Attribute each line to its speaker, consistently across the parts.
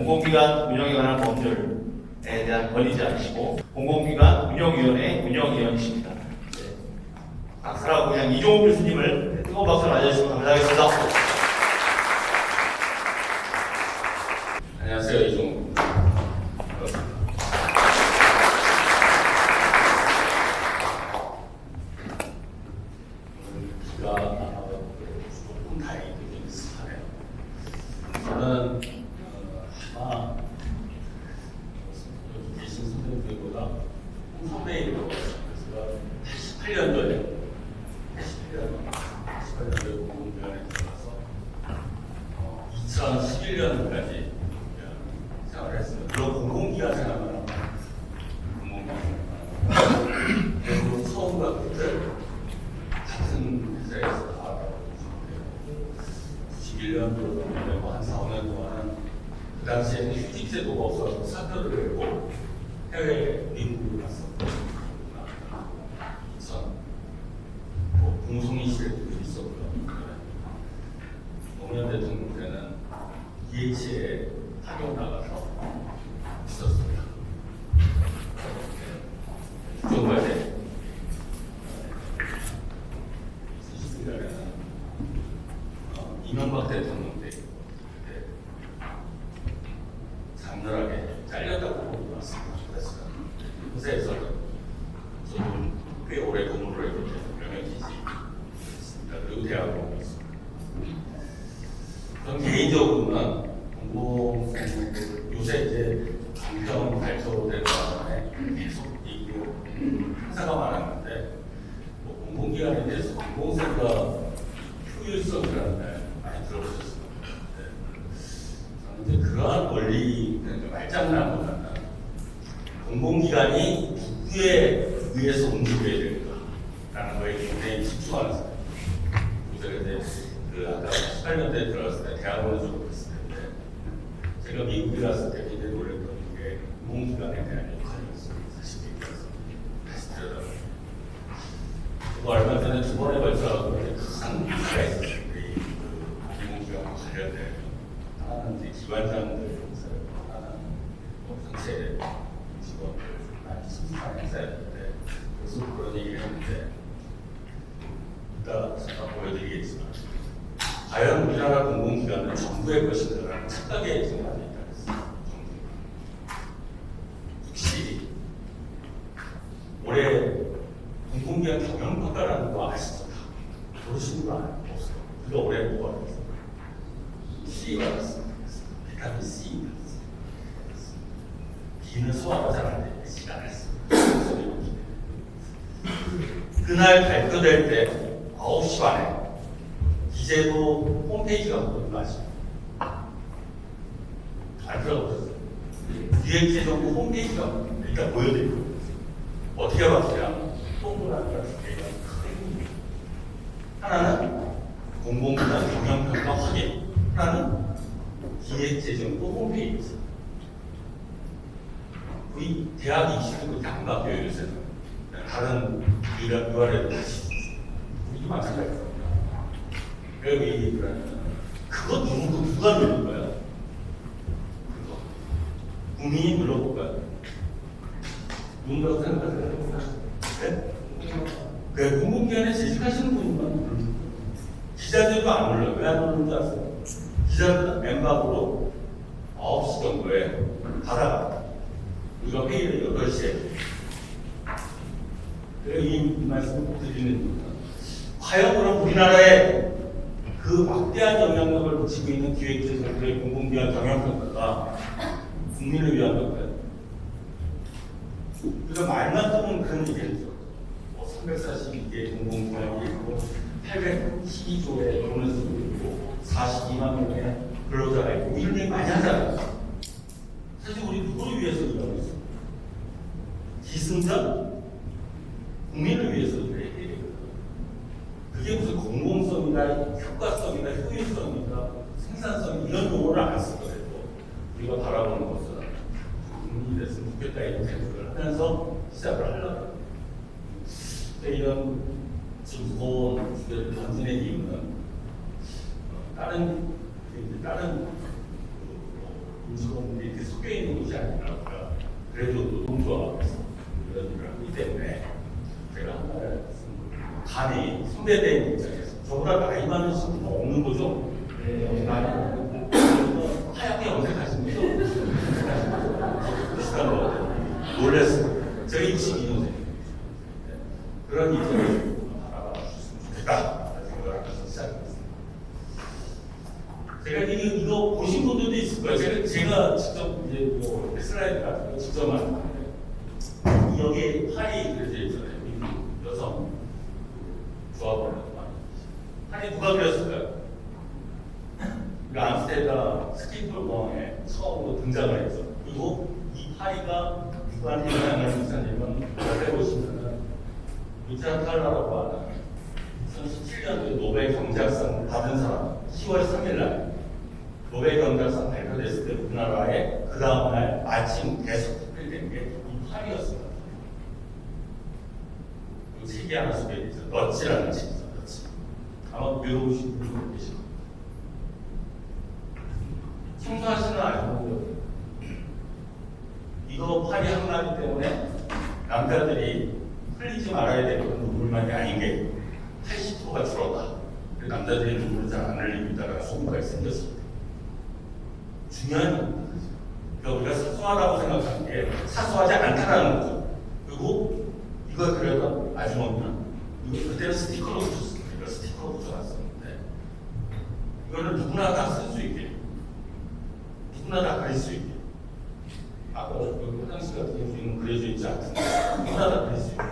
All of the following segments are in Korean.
Speaker 1: 공공기관 운영에 관한 법률에 대한 권리지 않으시고 공공기관 운영위원회 운영위원이십니다. 네. 박사라고 그냥 이종욱 교수님을 뜨거운 박수로 맞아주시면 감사하겠습니다.
Speaker 2: 안녕하세요, 이종욱. 비가 조금 다행히 좀 습하네요. 저는 아마 여기 계신 선생님들보다 선배이고 제가 88년도에 공공기관에 들어가서 2011년까지 생활을 했습니다. 물론 공공기관 생활만 하고 공공기관 그리고 처음과 끝을 같은 회사에서 나왔다고 생각해요. 91년도 한 4, 5년 동안은 그 당시에는 휴직제도가 없어서 사표를 내고 해외 미국으로 갔었고 전 공송이 시대도 있었고요. 노무현 대통령 때는 DH에 파견 나가서 있었습니다. 국정과제 이명박 대통령 때 장렬하게 잘렸다고 보고 왔습니다. 그래서 회사에서 저도 꽤 오래 근무를 했기 때문에 명예기지였습니다. 그리고 대학으로 있습니다. 저는 개인적으로는 요새 이제 정경 발표된 다음에 계속 얘기고 회사가 많았는데 공공기관에 대해서 공공성과 효율성이라는 말 많이 들어보셨을 겁니다. 저는 이제 그러한 원리 말장난보다는 공공기관이 누구에 의해서 움직여야 될까라는 거에 굉장히 집중하는 사람입니다. 제가 이제 아까 18년대에 들어갔을 때 대학원을 졸업했을 텐데 제가 미국에 갔을 때 굉장히 놀랐던 게 공공기관에 대한 역할이었어요. 사실 얘기해서 다시 들여다보면 얼마 전에 두 번에 걸쳐서 큰 기사가 있었어요. 공공기관과 관련된 하나는 이제 기관장들 하나는 전체 직원들 많이 심사한 행사였는데 그래서 그런 얘기를 했는데 이따 잠깐 보여드리겠지만 과연 우리나라 공공기관은 정부의 것인가라는 착각에 지금 많이 있다 그랬어요. 혹시 올해 공공기관 경영평가라는 거 아시죠? 모르시는 분 없어요. 우리가 올해 뭐가 됐어요? C가 됐어요. 비타민 C. B는 소화가 잘 안 돼요. C가 안 했어요. 그날 발표될 때 9시 반에 기재부 홈페이지가 뭐인가 아시죠? 안 들어보셨어요? 기획재정부 홈페이지가 일단 보여드리고 어떻게 봤어요? 동그라미 같은 개가 크게 하나는 공공기관 경영평가 확인, 하나는 기획재정부 홈페이지. 우리 대학 이슈도 그렇게 안 바뀌어요 요새는. 다른 유아래도 다시 우리도 마찬가지예요. 왜 얘기를 하냐면 그거 누가 누를 거야? 그거 국민이 눌러볼까요? 누군가고 생각하세요? 네? 그 공공기관에 재직하시는 분만 누르는 기자들도 안 눌러요. 왜 안 누르는 줄 아세요? 기자들은 맨밥으로 9시 정도에 받아갑니다. 우리가 회의를 8시에 이 말씀을 꼭 드리는 이유는 과연 그럼 우리나라에 그 막대한 영향력을 미치고 있는 기획재정부의 공공기관 경영평가가 국민을 위한 건가요? 우리가 말만 듣는 그런 얘기죠. 342개 공공기관이 있고 812조의 돈을 쓰고 있고 42만 명의 근로자가 있고 이런 얘기 많이 하잖아요. 사실 우리 누구를 위해서 일하고 있어요? 기승전? 국민을 위해서 일해야 돼요. 그게 무슨 공공성이나 효과성이나 효율성이나 생산성 이런 용어를 안 쓰더라도 우리가 바라보는 것은 국민이 됐으면 좋겠다 이런 생각을 하면서 시작을 하려고 합니다. 이런 지금 무거운 주제를 던지는 이유는 다른 직원들이 이렇게 섞여 있는 곳이 아니라 그래도 노동조합에서 이런 일을 하기 때문에 제가 한 달 감히 선배된 입장에서 저보다 나이 많으신 분 없는 거죠? 네, 하얗게 염색하신 분도 비슷한 거 같아요. 놀랐어요. 제가 62년생. 그런 일을 알아주셨으면 좋겠다 생각을 하면서 시작했습니다. 제가 이거 보신 분들도 있을 거예요. 제가 직접 이제 뭐 슬라이드 같은 거 직접 만드는데 여기 팔이 그려져 있잖아요. 여성 조합을 팔이 누가 그렸을까요? 암스테르담 스키폴봉에 처음으로 등장을 했죠. 그리고 이 파리가 누구한테 영향을 미쳤냐면 옆에 보시면은 리차드 칼라라고 하는 2017년도에 노벨 경제학상 받은 사람 10월 3일 날 노벨 경제학상 발표됐을 때 우리나라에 그 다음날 마침 계속 특별된 게 이 파리였습니다. 이 책이 하나 소개해 있죠. 너치라는 책이죠. 너치. 아마 외우신 분도 계실 겁니다. 청소하시는 아이고 이거 파리 한 마리 때문에 남자들이 흘리지 말아야 되는 눈물만이 아닌 게 80%가 줄었다. 남자들이 눈물을 잘 안 흘리고 있다가 소문가 생겼습니다. 중요한 겁니다. 그러니까 우리가 사소하다고 생각하는 게 사소하지 않다라는 거죠. 그리고 이걸 그려던 아주머니는 이거 그때는 스티커로 붙였습니다. 이거 스티커로 붙여놨었는데 이거를 누구나 다 쓸 수 있게 누구나 다 그릴 수 있게 아까 여기 화장실 같은 경우에는 그려져 있지 않던데 누구나 다 그릴 수 있게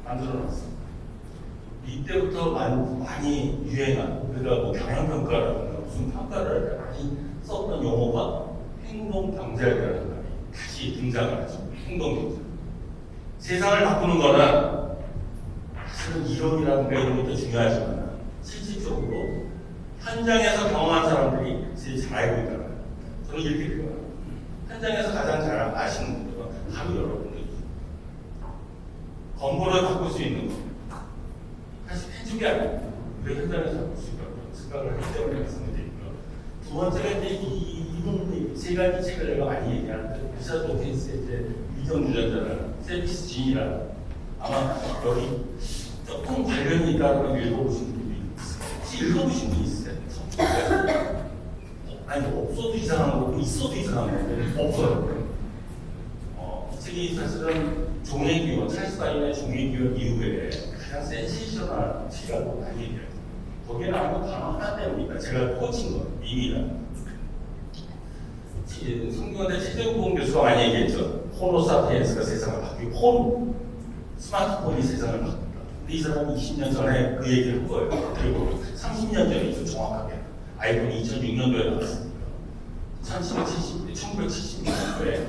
Speaker 2: 만들어놨습니다. 이때부터 많이 유행한 우리가 뭐 경영평가라든가 무슨 평가를 많이 썼던 용어가 행동경제라는 말이 다시 등장을 하죠. 행동경제. 세상을 바꾸는 거는 사실은 이론이라든가 이런 것도 중요하지만 실질적으로 현장에서 경험한 사람들이 제일 잘 알고 있다는 거예요. 저는 이렇게 생각합니다. 현장에서 가장 잘 아시는 분들은 바로 여러분들이죠. 건물을 바꿀 수 있는 거. 사실 해주기 아닙니다. 왜 현장에서 바꿀 수 있다고 생각을 하기 때문에 말씀드리고요. 두 번째가 이제 이분들이 제가 이 책을 내가 많이 얘기하는데 리차드 도킨스의 이제 위정 유전자라는 세비스 진이라는 아마 여기 조금 관련이 있다는 걸 읽어보신 분이 있어요. 혹시 읽어보신 분 있으세요? 아니 없어도 이상한 거고 있어도 이상한 건데 없어요. 이 책이 사실은 종횡기원 찰스타인의 종횡기원 이후에 가장 센세이셔널한 책이라고 많이 얘기해요. 거기에 나오는 단어 하나 때문이니까 제가 꽂힌 거 이미라. 성균관대 최재훈 교수가 많이 얘기했죠. 호모사피엔스가 세상을 바뀌고 스마트폰이 세상을 바꾼다. 근데 이 사람이 20년 전에 그 얘기를 한 거예요. 그리고 30년 전이죠. 정확하게. 아이폰이 2006년도에 나왔습니다. 1970년도에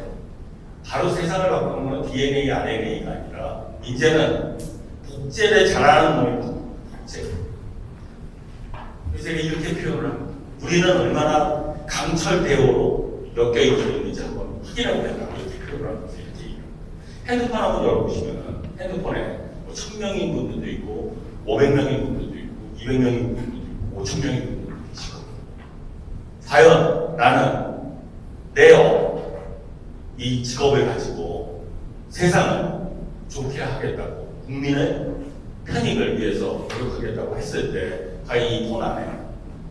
Speaker 2: 바로 세상을 바꾸는 건 DNA, RNA가 아니라 이제는 복제를 잘하는 놈이 복제. 그래서 이렇게 표현을 합니다. 우리는 얼마나 강철 대오로 엮여 있는지 한번 확인해 보겠다. 이렇게 표현을 하면서 이렇게 얘기합니다. 핸드폰 한번 열어보시면 핸드폰에 1000명인 분들도 있고 500명인 분들도 있고 200명인 분들도 있고 5000명인 분들도 있고 과연 나는 이 직업을 가지고 세상을 좋게 하겠다고 국민의 편익을 위해서 노력하겠다고 했을 때 과연 이 폰 안에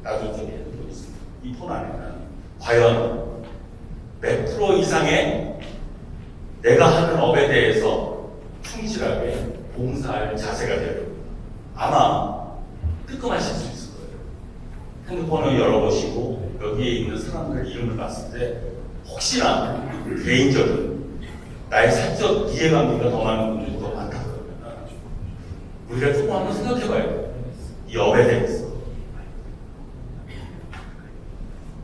Speaker 2: 나도 좀 해보고 있습니다. 이 폰 안에는 과연 몇 프로 이상의 내가 하는 업에 대해서 충실하게 봉사할 자세가 되어야 됩니다. 아마 뜨끔하실 수 있을 거예요. 핸드폰을 열어보시고 여기에 있는 사람들 이름을 봤을 때 혹시나 개인적인 나의 사적 이해관계가 더 많은 분들이 더 많다 그러면 우리가 조금 한번 생각해봐야 돼요. 이 업에 대해서.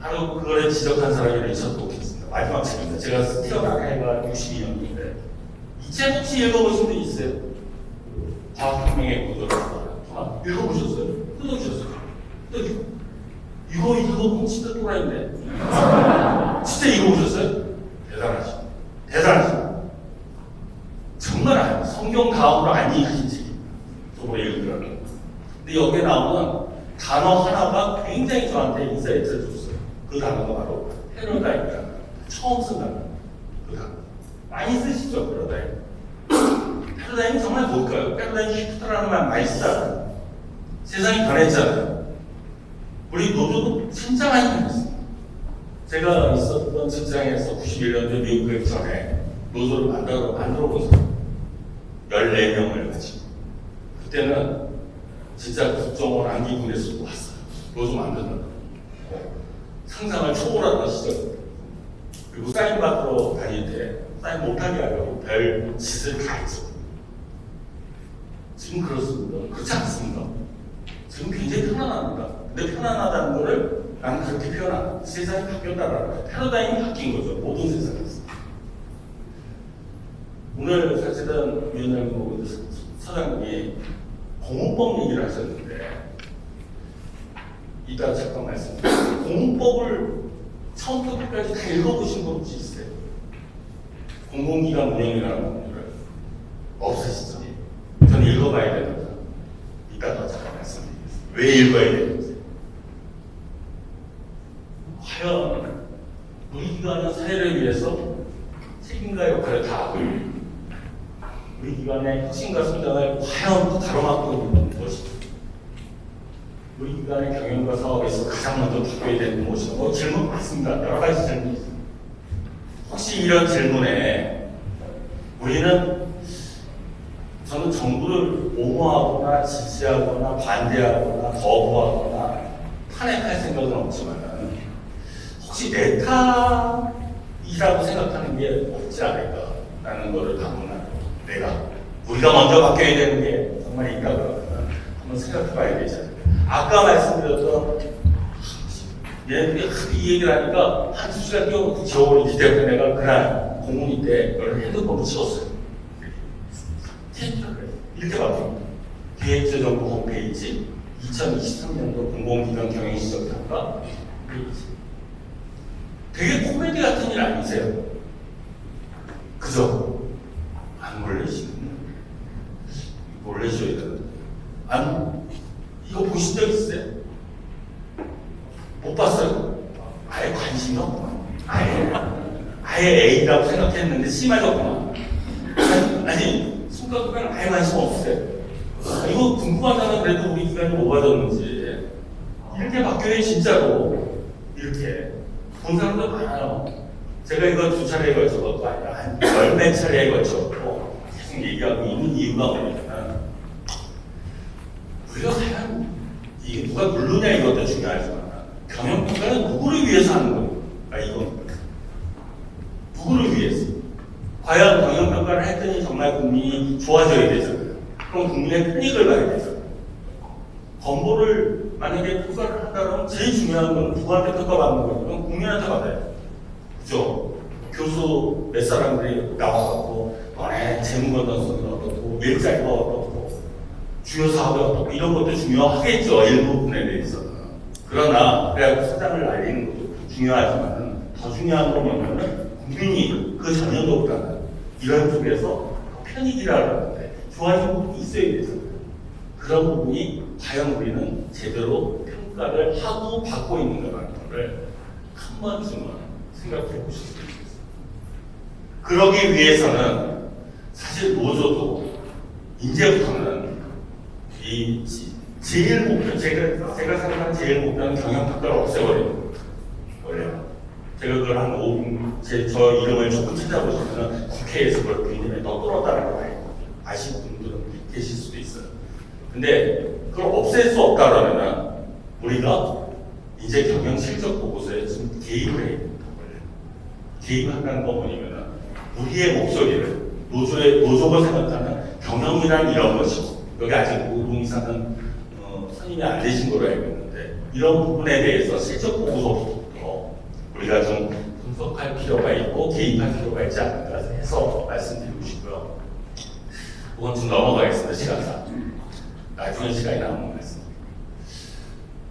Speaker 2: 바로 그거를 지적한 사람이 리차드 도킨스입니다. 마지막 책입니다. 제가 스티어나카이가 62년인데 이 책 혹시 읽어보신 분 있어요? 과학혁명의 구조를 읽어보셨어요? 뜯어주셨어요? 이거 보면 진짜 또라이인데 진짜 읽어보셨어요? 대단하십니다. 대단하십니다. 정말 성경 다음으로 안 읽힌 책입니다. 저번에 읽으라고. 근데 여기에 나오는 단어 하나가 굉장히 저한테 인사이트를 줬어요. 그 단어가 바로 패러다임이라는 처음 쓴다는 그 많이 쓰시죠, 패러다임. 패러다임이 정말 뭘까요? 패러다임 시프트라는 말 많이 쓰잖아요. 세상이 변했잖아요. 우리 노조도 진짜 많이 변했어요. 제가 있었던 직장에서 91년도에 미국 가기 전에 노조를 만들어 본 사람 14명을 가지고 그때는 진짜 국정원 안기군에서 왔어요. 노조 만든다고. 상상을 초월하던 시절. 그리고 사인 받으러 다닐 때 사인 못하게 하려고 별 짓을 다 했죠. 지금 그렇습니다. 그렇지 않습니다. 지금 굉장히 편안합니다. 근데 편안하다는 거를 나는 그렇게 표현한다. 세상이 바뀌었다라는 패러다임이 바뀐 거죠. 모든 세상에서. 오늘 사실은 위원장님 사장님이 공무법 얘기를 하셨는데 이따 잠깐 말씀드릴게요. 공무법을 처음부터 끝까지 다 읽어보신 분 혹시 있어요? 공공기관 운영이라는 법률을 없으시죠? 저는 읽어봐야 된다. 이따가 잠깐 말씀드리겠습니다. 왜 읽어야 되는지. 과연 우리 기관은 사회를 위해서 책임과 역할을 다하고 우리 기관의 혁신과 성장을 과연 가로막고 있는 무엇이죠? 우리 기관의 경영과 사업에서 가장 먼저 바뀌어야 되는 무엇이죠? 질문 많습니다. 여러 가지 질문이 있습니다. 혹시 이런 질문에 우리는 저는 정부를 옹호하거나 지지하거나 반대하거나 거부하거나 탄핵할 생각은 없지만 혹시 내 탓이라고 생각하는 게 없지 않을까라는 거를 다문화로 우리가 먼저 바뀌어야 되는 게 정말 있다 그러면 한번 생각해 봐야 되지 않을까. 아까 말씀드렸던 얘네들이 이 얘기를 하니까 한두 시간 뛰어놓고 지워버리기 때문에 내가 그날 공문이 때 너를 핸드폰으로 찍었어요. 이렇게 바뀝니다. 기획재정부 홈페이지 2023년도 공공기관 경영시설평가 페이지. 되게 코미디 같은 일 아니세요? 그죠? 안 몰래시는데 몰래셔야 되는데 안 이거 보신 적 있어요? 못 봤어요? 아예 관심이 없구나. 아예 A라고 생각했는데 심하셨구나. 아니 손가락은 아예 관심 없으세요? 이거 궁금하다면 그래도 우리 기관이 뭐 받았는지 이렇게 바뀌어요 진짜로. 이렇게 본 사람들 많아요. 제가 이거 2차례에 걸쳐갖고 아니라 한 10몇 차례에 걸쳐갖고 계속 얘기하고 있는 이유가 뭐냐면 우리가 과연 이게 누가 누르냐 이것도 중요하지만 경영평가는 누구를 위해서 하는 거예요? 이건 누구를 위해서? 과연 경영평가를 했더니 정말 국민이 좋아져야 되잖아요. 그럼 국민의 편익을 봐야 되잖아요. 건보를 만약에 평가를 한다면 제일 중요한 건 누구한테 평가받는 거예요? 그럼 국민한테 받아요. 그죠? 교수 몇 사람들이 나와갖고 너네 재무가 어떻고 일자리가 어떻고 주요 사업이 어떻고 이런 것도 중요하겠죠. 일부분에 대해서는. 그러나 그래야 사장을 알리는 것도 중요하지만 더 중요한 건 뭐냐면 국민이 그 전년도보다는 이런 쪽에서 편익이라고 하는데 좋아진 부분이 있어야 되잖아요. 그런 부분이 과연 우리는 제대로 평가를 하고 받고 있는 거라는 것을 한 번쯤은 생각해 보실 수 있습니다. 그러기 위해서는 사실 노조도 이제부터는 이 제일 목표, 제가 생각하는 제일 목표는 경영평가를 없애버리는 거예요. 원래요. 제가 그걸 한 5분, 저 이름을 조금 찾아보시면 국회에서 그걸 굉장히 떠들었다는 걸 아시는 분들은 계실 수도 있어요. 근데 그걸 없앨 수 없다라면 우리가 이제 경영 실적 보고서에 좀 개입을 해야 됩니다. 개입한다는 건 뭐냐면 우리의 목소리를 노조가 생각하는 경영이란 이런 것이고 여기 아직 노동이사는 선임이 안 되신 걸로 알고 있는데 이런 부분에 대해서 실적 보고서부터 우리가 좀 분석할 필요가 있고 개입할 필요가 있지 않을까 해서 말씀드리고 싶고요. 그건 좀 넘어가겠습니다. 시간상. 나중에 시간이 나오는 말씀.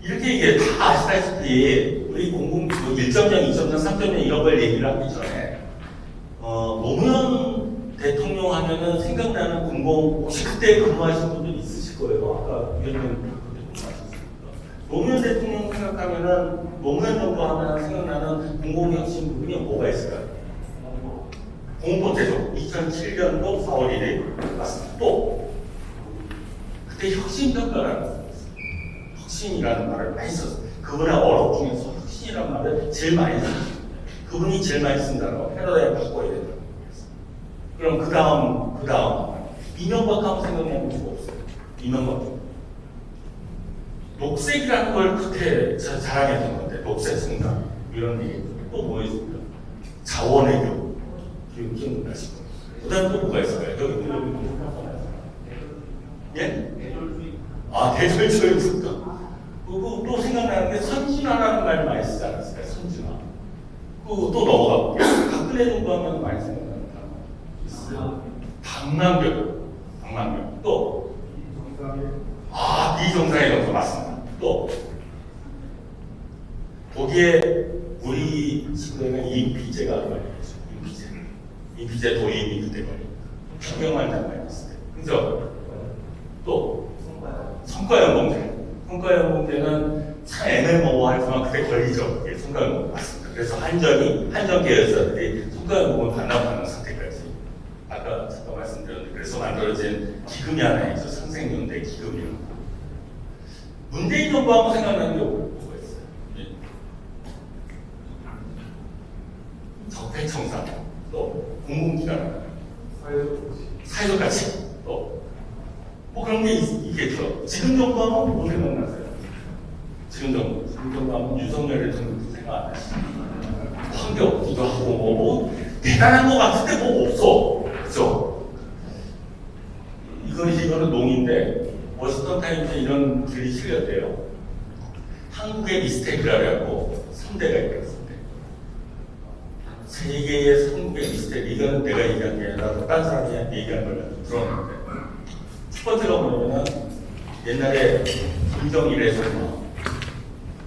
Speaker 2: 이렇게 이게 다 아시다시피 우리 1.0, 2.0, 3.0 이런 걸 얘기를 하기 전에 노무현 대통령 하면은 생각나는 공공 혹시 그때 근무하신 분들 있으실 거예요. 아까 위원님 그때 근무하셨습니까? 노무현 대통령 생각하면은 노무현 정부 하면 생각나는 공공혁신 부분이 뭐가 있을까요? 공포태조 2007년도 4월 1일 맞습니다. 또 그때 혁신평가라는 거 혁신이라는 말을 많이 썼어요. 그분의 어록 중에서 혁신이라는 말을 제일 많이 썼어요. 그분이 제일 많이 쓴 단어 패러다임 바꿔야 된다. 그럼 그 다음 이명박 하면 생각나는 수가 없어요. 이명박 녹색이라는 걸 그렇게 자랑했던 건데 녹색 승강 이런 얘기 또 뭐 있습니까? 자원외교 기억나시고 그 다음에 또 뭐가 있을까요? 여기 예? 아 대졸주의 국가 그리고 또 생각나는 게 선진화라는 말 많이 쓰지 않았을까요? 선진화 또 넘어가고 박근혜 정부 하면 많이 생각나는 단어 있어요. 방망교 또 비정상의 정도 맞습니다. 또 거기에 우리 지금은 임피제가 걸려있죠. 임피제 도입이 그때 걸려. 평경만 장관이 있을 때. 그죠? 또 성과연봉제는 참 애매모호하지만 그때 걸리죠. 그게 성과연봉 맞습니다. 그래서 한전 계열사들이 성과연봉을 반납하는 상태까지 아까 잠깐 말씀드렸는데 그래서 만들어진 기금이 하나 있죠. 상생연대 기금이라고. 문재인 정부 하면 생각나는 게 뭐가 있어요? 적폐청산, 또 공공기관, 사회적 가치, 또 뭐 그런 게 있겠죠. 지금 정부 하면 뭐 생각나세요? 지금 정부 하면 윤석열 대통령 생각 안 하시죠? 환경기도 하고 뭐 대단한 거 같은데 뭐 없어, 그죠? 이거는 농인데 워싱턴 타임즈 이런 글이 실렸대요. 한국의 미스테이크라고 3대가 있었는데 세계의 한국의 미스테이크 이거는 내가 얘기한 게 아니라 다른 사람이 얘기한 걸 들었는데 첫 번째가 뭐냐면은 옛날에 김정일에서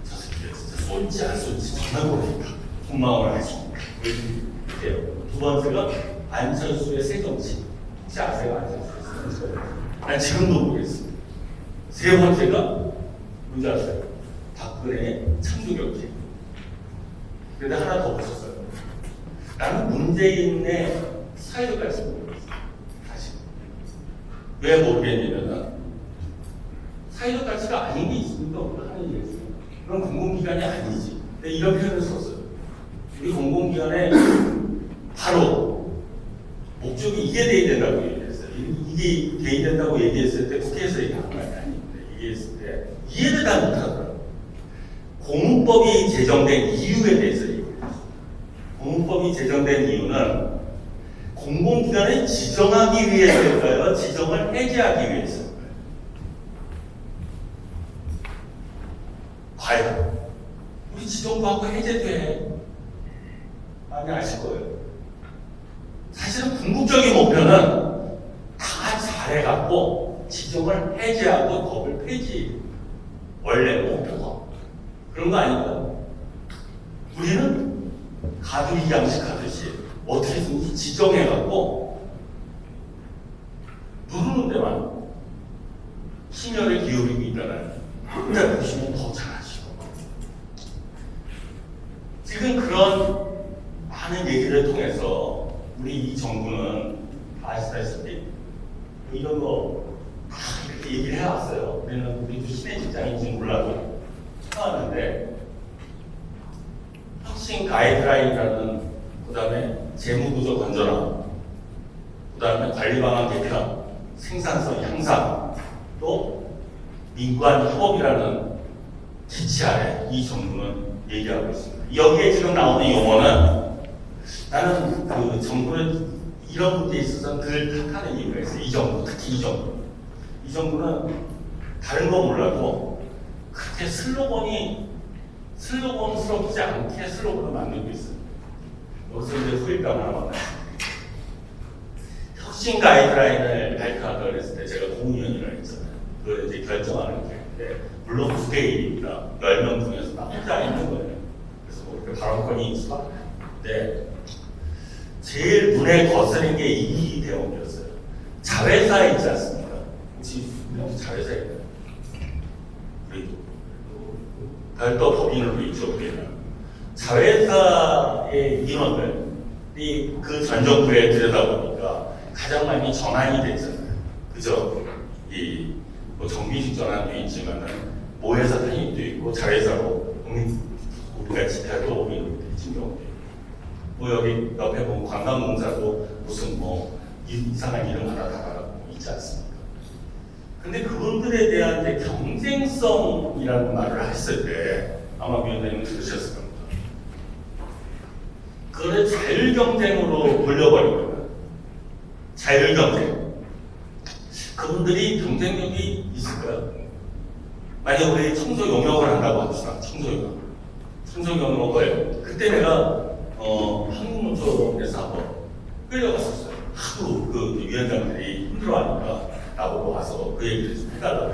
Speaker 2: 저 새끼가 진짜 쏠지 안 쏠지 정말 모르겠다. 속마음을 알 수 있대요. 두 번째가 안철수의 새정치. 혹시 아세요? 안철수의 새정치? 난 지금도 모르겠어요. 세 번째가 뭔지 아세요? 박근혜의 창조경제. 근데 하나 더 붙였어요. 나는 문재인의 사회적 가치를 모르겠어요. 사실. 왜 모르겠냐면은 사회적 가치가 아닌 게 있습니까? 하는 얘기 있어요. 그럼 공공기관이 아니지. 근데 이런 표현을 썼어요. 우리 공공기관에 바로 목적이 이게 돼야 된다고 얘기했어요. 이게 돼야 된다고 얘기했을 때 국회에서 얘기한 말이 아닌데 얘기했을 때 이해를 다 못하더라고요. 공무법이 제정된 이유에 대해서 얘기했어요. 공무법이 제정된 이유는 공공기관을 지정하기 위해서일까요? 지정을 해제하기 위해서일까요? 과연 우리 지정도 하고 해제도 해. 많이 아실 거예요. 사실은 궁극적인 목표는 다 잘해갖고 지정을 해제하고 법을 폐지. 원래 목표가 그런 거 아닌가요? 우리는 가두리 양식하듯이 어떻게든지 지정해갖고 누르는 데만 심혈을 기울이고 있다는 근데 보시면 더 잘하시고 지금 그런 많은 얘기를 통해서 우리 이 정부는 아시다시피 이런 거 다 이렇게 얘기를 해왔어요. 우리도 신의 직장인지 몰라도 해왔는데 혁신 가이드라인이라는 그 다음에 재무구조 건전화 그 다음에 관리방안 개편 생산성 향상 또 민관 협업이라는 기치 아래 이 정부는 얘기하고 있습니다. 여기에 지금 나오는 용어는 나는 그 정부는 이런 문제에 있어서 늘 탓하는 이유가 있어요. 이 정부, 특히 이 정부. 이 정부는 다른 거 몰라도 그렇게 슬로건스럽지 않게 슬로건을 만들고 있어요. 여기서 이제 후일감 하나 만났습니다. 혁신 가이드라인을 발표하다고 했을 때 제가 공무위원이라고 했잖아요. 그걸 이제 결정하는 게 있는데 물론 9대 1입니다. 10명 중에서 나 혼자 있는 거예요. 그래서 뭐 이렇게 발언권이 있어. 근데 제일 눈에 거스린 게 이 대목이었어요. 자회사 있지 않습니까? 혹시 자회사 있나요? 그래도 별도 법인으로 있죠. 우리는 자회사의 인원들이 그 전 정부에 들여다보니까 가장 많이 전환이 됐잖아요. 그죠? 뭐 정비직 전환도 있지만은 모회사 편입도 있고 자회사로 우리가 별도 법인으로 되진 경우도 있고, 뭐 여기 옆에 보면 관광공사도 무슨 뭐 이상한 이름 하나 달아놓고 있지 않습니까? 근데 그분들에 대한 이제 경쟁성이라는 말을 했을 때 아마 위원장님은 들으셨을 겁니다. 그거를 자율경쟁으로 돌려버린 거예요. 자율경쟁. 그분들이 경쟁력이 있을까요? 만약 우리 청소 용역을 한다고 합시다. 청소 용역을 그때 내가 한국노총에서 한번 끌려갔었어요. 하도 그 위원장들이 힘들어하니까 나보고 와서 그 얘기를 좀 해달라고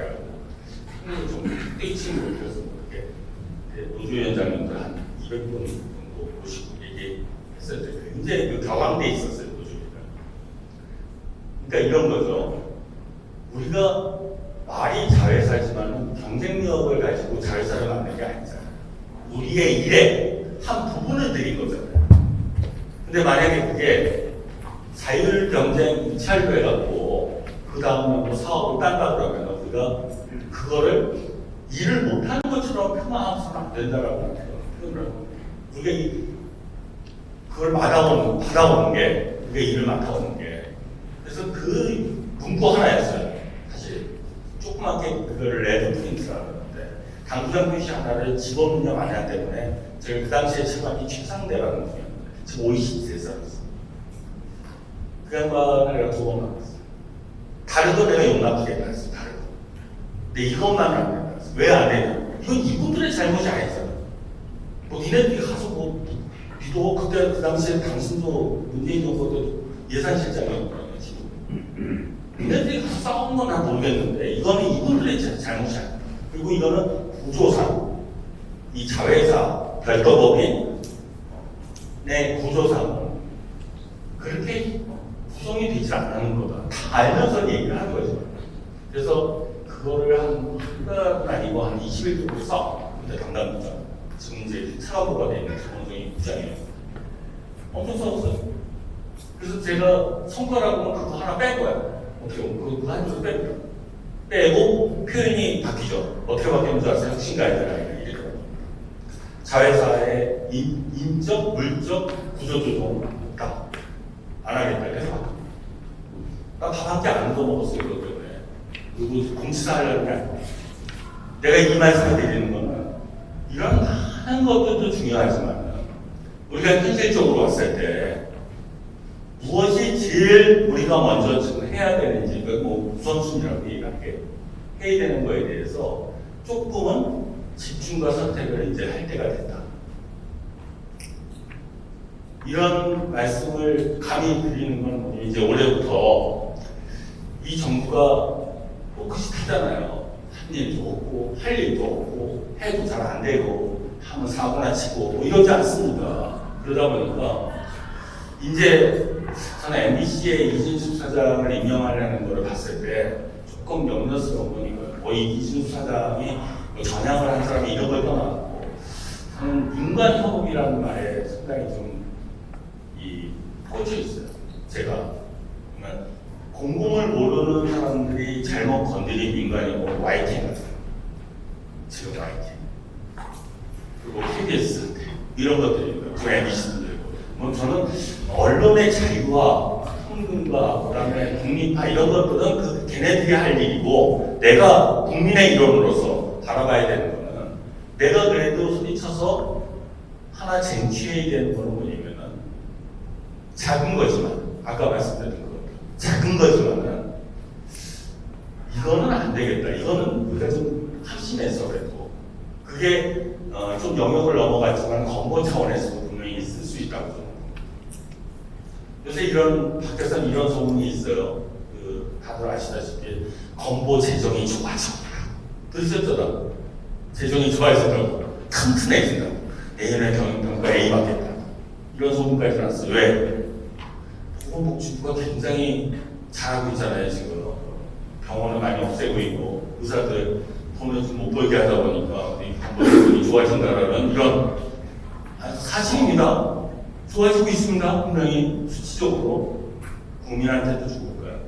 Speaker 2: 그래가지고 좀 떼이친구를 그래서 이렇게 노조위원장님들 한 200분 정도 모시고 얘기했을 때 굉장히 그 경황돼 있었어요. 노조위가. 그러니까 이런 거죠. 우리가 말이 자회사지만 경쟁력을 가지고 자회사를 만든 게 아니잖아요. 우리의 일의 한 부분을 드린 거잖아요. 근데 만약에 그게 자율 경쟁 입찰도 해갖고 그 다음에 뭐 사업을 딴다 그러면 우리가 그거를 일을 못하는 것처럼 표방해서는 안 된다라고 표현을 하고, 우리가 그걸 받아오는 게, 그게 일을 맡아오는 게, 그래서 그 문구 하나였어요. 사실 조그맣게 그거를 레드 프린트라고 하는데 당구장 표시 하나를 집어넣냐 마냐 때문에 제가 그 당시에 제가 최상대라는 분이었는데 지금 53살이었어요. 그 양반을 내가 2번 만났어요. 다른 거 내가 용납하게 했어요. 다른 거. 근데 이것만 안 된다. 왜 안 되냐? 이건 이분들의 잘못이 아니잖아. 뭐 니네들이 가서 뭐 비도 그때 그 당시에 당신도 문재인 정부 때도 예산실장이었거든요. 지금 니네들이 가서 싸우는 건 난 모르겠는데 이거는 이분들의 잘못이 아니야. 그리고 이거는 구조상 이 자회사 별도법인의 구조상 그렇게 구성이 되지 않는 거다. 다 알면서 얘기를 하는 거죠. 그래서 그거를 한 달은 아니고 한 20일 정도 싸워. 근데 담당부장 지금 이제 차관보가 돼 있는 김원정이 부장이에요. 엄청 싸웠어요. 그래서 제가 성과라고는 그거 하나 뺀 거야. 어떻게 보면 그거 한 줄 빼고 표현이 바뀌죠. 어떻게 바뀌는 줄 아세요? 혁신 가이드라인을 이렇게 자회사의 인적, 물적, 구조조정 다 안 하겠다. 그래서 나 밥밖에 안 얻어먹었어요. 그것 때문에. 그리고 공치사 하려는 게 아니고. 내가 이 말씀을 드리는 거는 이런 많은 것들도 중요하지만 우리가 현실적으로 왔을 때 무엇이 제일 우리가 먼저 지금 해야 되는지, 뭐 우선순위라고 얘기할게 해야 되는 거에 대해서 조금은 집중과 선택을 이제 할 때가 됐다. 이런 말씀을 감히 드리는 건 이제 올해부터 이 정부가 포커스 타잖아요. 한 일도 없고 할 일도 없고 해도 잘 안 되고 하면 사고나 치고 뭐 이러지 않습니다. 그러다 보니까 이제 저는 MBC의 이진숙 사장을 임명하려는 걸 봤을 때 조금 염려스러운 건 이거예요. 이 이진숙 사장이 뭐 전향을 한 사람이 이런 걸 떠나고 저는 인간협업이라는 말에 상당히 좀 꽂혀 있어요. 제가 그러면 공공을 모르는 사람들이 잘못 건드린 인간이고 YT 같은 지금 YT 그리고 KBS 이런 것들이고요. 그 MBC도 되고 뭐 저는 언론의 자유와 평등과 그다음에 국민파 이런 것들은 그 걔네들이 할 일이고 내가 국민의 일원으로서 바라봐야 되는 거는 내가 그래도 소리쳐서 하나 쟁취해야 되는 거는 뭐냐면은 작은 거지만 아까 말씀드린 거 작은 거지만은 이거는 안 되겠다. 이거는 우리가 좀 합심해서 그래도 그게 좀 영역을 넘어갔지만 건보 차원에서도 분명히 쓸 수 있다고 저는. 요새 밖에서는 이런 소문이 있어요. 다들 아시다시피 건보 재정이 좋아진다. 들으셨잖아. 재정이 좋아진다고. 튼튼해진다고. 내년에 경영평가 A 받겠다. 이런 소문까지 났어요. 왜? 보건복지부가 굉장히 잘하고 있잖아요. 지금 병원을 많이 없애고 있고 의사들 돈을 좀 못 벌게 하다 보니까 건보 재정이 좋아진다라는 이런 사실입니다. 좋아지고 있습니다. 분명히 수치적으로 국민한테도 좋을 거예요.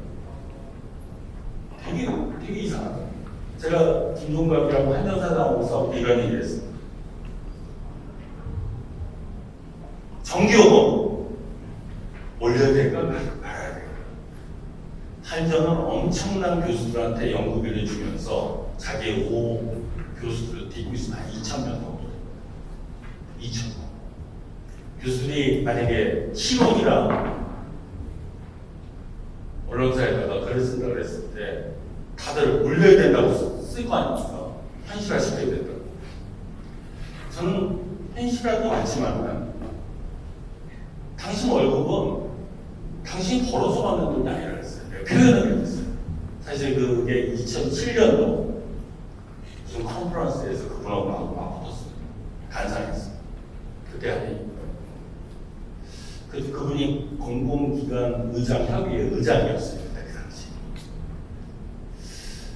Speaker 2: 되게 이상하다. 제가 김종각이라고 한전사 나오고서 이런 얘기를 했습니다. 정기요금 올려야 될까 말아야 될까. 한전은 엄청난 교수들한테 연구비를 주면서 자기 교수들을 딛고 있으면 한 2,000명 정도. 2,000명. 교수들이 만약에 실온이랑 언론사에다가 글을 쓴다 그랬을 때 다들 올려야 된다고 쓸 거 아닙니까? 현실화시켜야 된다고. 저는 현실화도 많지만 당신 월급은 당신이 벌어서 받는 돈이 아니라 그랬어요. 표현을 했어요. 사실 그게 2007년도 무슨 컨퍼런스에서 그분하고 막 붙었어요. 간상했어요. 그때 아니 그분이 공공기관 의장 협의회 의장이었어요. 그 당시.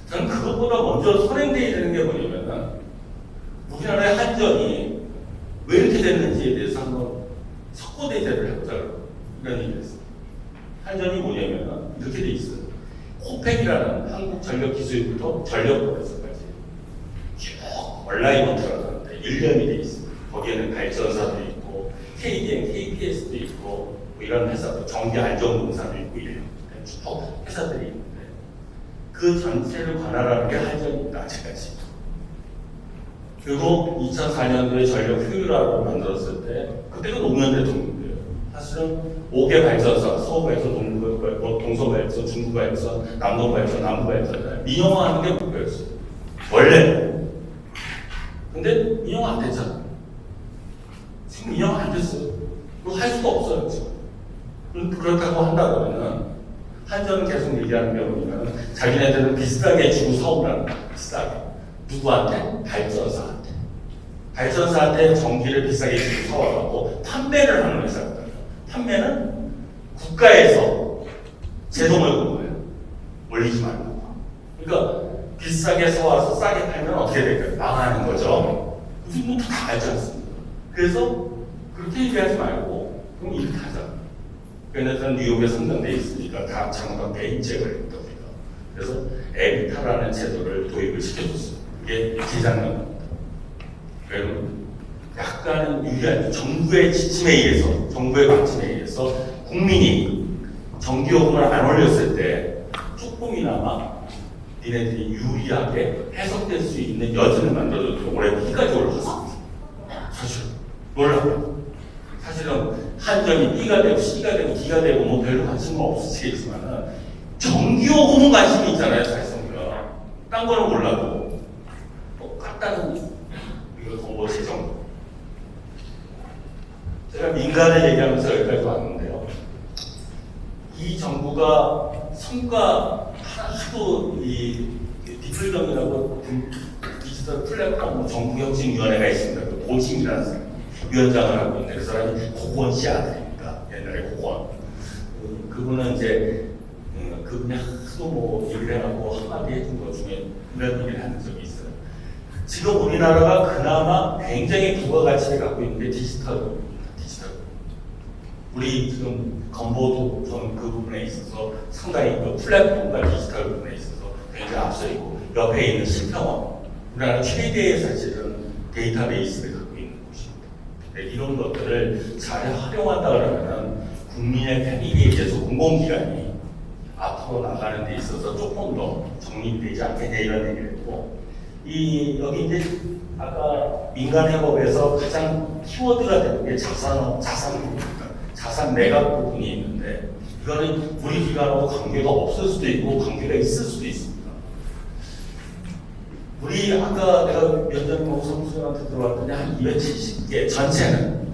Speaker 2: 저는 그것보다 먼저 선행되어야 되는 게 뭐냐면은 우리나라의 한전이 왜 이렇게 됐는지에 대해서 한번 석고대죄를 해보자고 이런 얘기를 했어요. 한전이 뭐냐면은 이렇게 돼 있어요. 코펙이라는 한국전력기술부터 전력법에서까지 쭉 얼라이먼트라고 하는데 1년이 돼 있어요. 거기에는 발전사도 있고 KDN, KPS도 있고 뭐 이런 회사도 전기안전공사도 있고 이래요. 쭉 회사들이 있는데 그 전체를 관할하는 게 한전입니다. 아직까지. 그리고 2004년도에 전력 효율화를 만들었을 때 그때가 노무현 대통령이에요. 사실은 5개 발전사, 서울발전, 동서발전, 중부발전, 남동발전, 남부발전 민영화하는 게 목표였어요. 원래. 근데 민영화 안 됐잖아. 지금 민영화 안 됐어요. 그거 할 수가 없어요. 지금. 그렇다고 한다 그러면 한전은 계속 얘기하는 게 뭐냐면 자기네들은 비싸게 주고 사오라는 거야. 비싸게. 누구한테? 발전사한테. 발전사한테 전기를 비싸게 주고 사와갖고 판매를 하는 회사거든요. 판매는 국가에서 제동을 건 거예요. 올리지 말고. 그러니까 비싸게 사와서 싸게 팔면 어떻게 될까요? 망하는 거죠. 무슨 것도 다 알지 않습니까? 그래서 그렇게 얘기하지 말고 그럼 이렇게 하자. 그래서 뉴욕에 선정돼 있으니까 다 장관 배임죄가 있다 우리가. 그래서 에비타라는 제도를 도입을 시켜줬어요. 그게 재작년입니다. 그러면 약간은 유리한 정부의 지침에 의해서, 정부의 방침에 의해서 국민이 전기요금을 안 올렸을 때 조금이나마 니네들이 유리하게 해석될 수 있는 여지를 만들어줬죠. 올해 B까지 올라갔습니다. 사실 놀라워요. 사실은 한전이 B가 되고 C가 되고 D가 되고 뭐 별로 관심 없으시겠지만은 전기요금은 관심이 있잖아요. 사실상가. 딴 거는 몰라도 똑같다는 이거 정보 재정. 제가 민간을 얘기하면서 여기까지 왔는데요. 이 정부가 성과 하도 이 디플정이라고 디지털 플랫폼 정부혁신위원회가 있습니다. 그 보심이라는 위원장을 하고 있는데 그 사람이 고건 씨 아들입니다. 옛날에 고건. 그분은 이제 그분이 하도 뭐 얘기를 해갖고 한마디 해준 것 중에 이런 얘기를 하는 적이 있어요. 지금 우리나라가 그나마 굉장히 부가가치를 갖고 있는 게 디지털입니다. 디지털. 우리 지금 건보도 전 그 부분에 있어서 상당히 그 플랫폼과 디지털 부분에 있어서 굉장히 앞서 있고 옆에 있는 신평원 우리나라 최대의 사실은 데이터베이스를 갖고 있는 곳입니다. 네, 이런 것들을 잘 활용한다 그러면 국민의 편익에 의해서 공공기관이 앞으로 나가는 데 있어서 조금 더 정립되지 않겠냐 이런 얘기를 했고 여기 이제 아까 민간해법에서 가장 키워드가 되는 게 자산 부분입니다. 자산 매각 부분이 있는데 이거는 우리 기관하고 관계가 없을 수도 있고 관계가 있을 수도 있습니다. 우리 아까 내가 면접 선수한테 들어왔더니 한 270개 전체는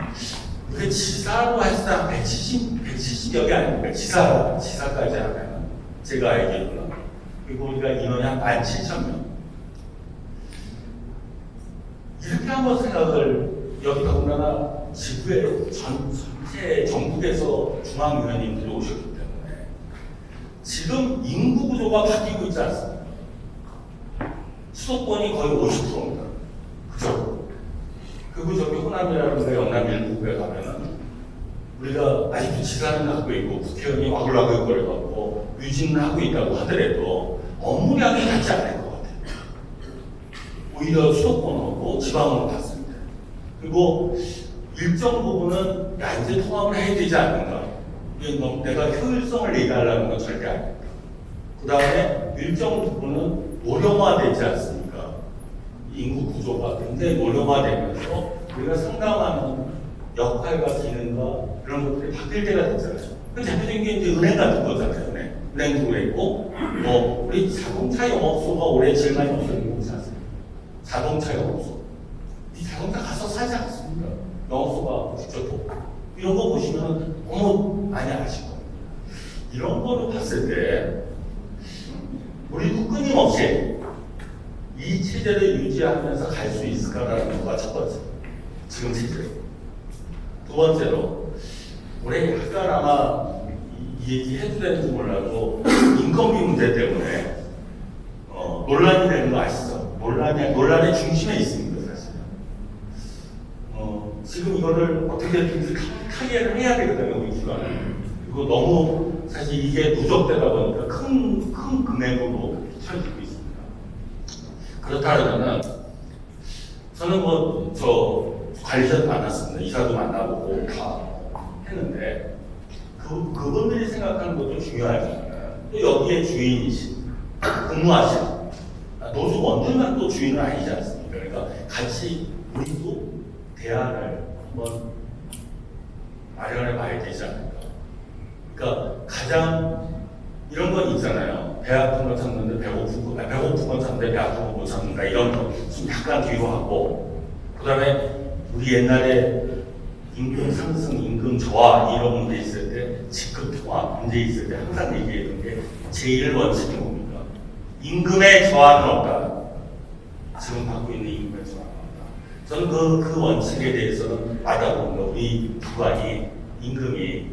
Speaker 2: 그 지사로 했을 때 한 170여개 아닙니까? 지사까지 하면 제가 알기로는 그리고 우리가 인원이 한 17,000명 이렇게 한번 생각을 여기 더군다나 지구에 전체 전국에서 중앙위원님들이 오셨기 때문에 지금 인구 구조가 바뀌고 있지 않습니까? 수도권이 거의 50%입니다. 그죠? 그리고 저기 호남이라든가 영남 일부에 가면은 우리가 아직도 지사는 하고 있고 국회의원이 와글와글 거려갖고 유진을 하고 있다고 하더라도 업무량이 같지 않을 것 같아요. 오히려 수도권하고 지방으로 갔습니다. 그리고 일정 부분은 야 이제 통합을 해야 되지 않는가. 내가 효율성을 얘기하려는 건 절대 아닙니다. 그 다음에 일정 부분은 노령화되지 않습니까? 인구 구조가 굉장히 노령화되면서 우리가 상당한 역할과 기능과 그런 것들이 바뀔 때가 됐잖아요. 그 대표적인 게 이제 은행 같은 거잖아요. 은행도 그랬고, 뭐, 우리 자동차 영업소가 올해 제일 많이 없어진 곳이 않습니까? 자동차 영업소. 이 자동차 가서 사지 않습니까? 영업소가 직접 이런 거 보시면 너무 많이 아실 겁니다. 이런 거를 봤을 때, 우리도 끊임없이 이 체제를 유지하면서 갈 수 있을까라는 거가 첫 번째. 지금 체제. 두 번째로, 올해 약간 아마 이 얘기 해도 되는지 몰라도 인건비 문제 때문에 논란이 되는 거 아시죠? 논란의 중심에 있습니다, 사실. 지금 이거를 어떻게든 타개를 해야 되거든요, 우리 기관은. 그리고 너무 사실 이게 누적되다 보니까 큰 금액으로 비춰지고 있습니다. 그렇다면 저는 저 관리자도 만났습니다. 이사도 만나보고 다 했는데 그분들이 생각하는 것도 중요하지만 또 여기에 주인이신 근무하신 노조원들만 또 주인은 아니지 않습니까? 그러니까 같이 우리도 대안을 한번 마련해 봐야 되지 않을까. 그러니까 가장 이런 건 있잖아요. 배 아픈 거 참는데 배고픈 건 참는데 배 아픈 거 못 참는다. 이런 거 좀 약간 뒤로 하고 그 다음에 우리 옛날에 임금 상승, 임금 저하 이런 문제 있을 때 직급 통화 문제 있을 때 항상 얘기했던 게 제1원칙이 뭡니까? 임금의 저하는 없다. 지금 받고 있는 임금의 저하는 없다. 저는 그 원칙에 대해서는 맞아봅니다. 우리 기관이 임금이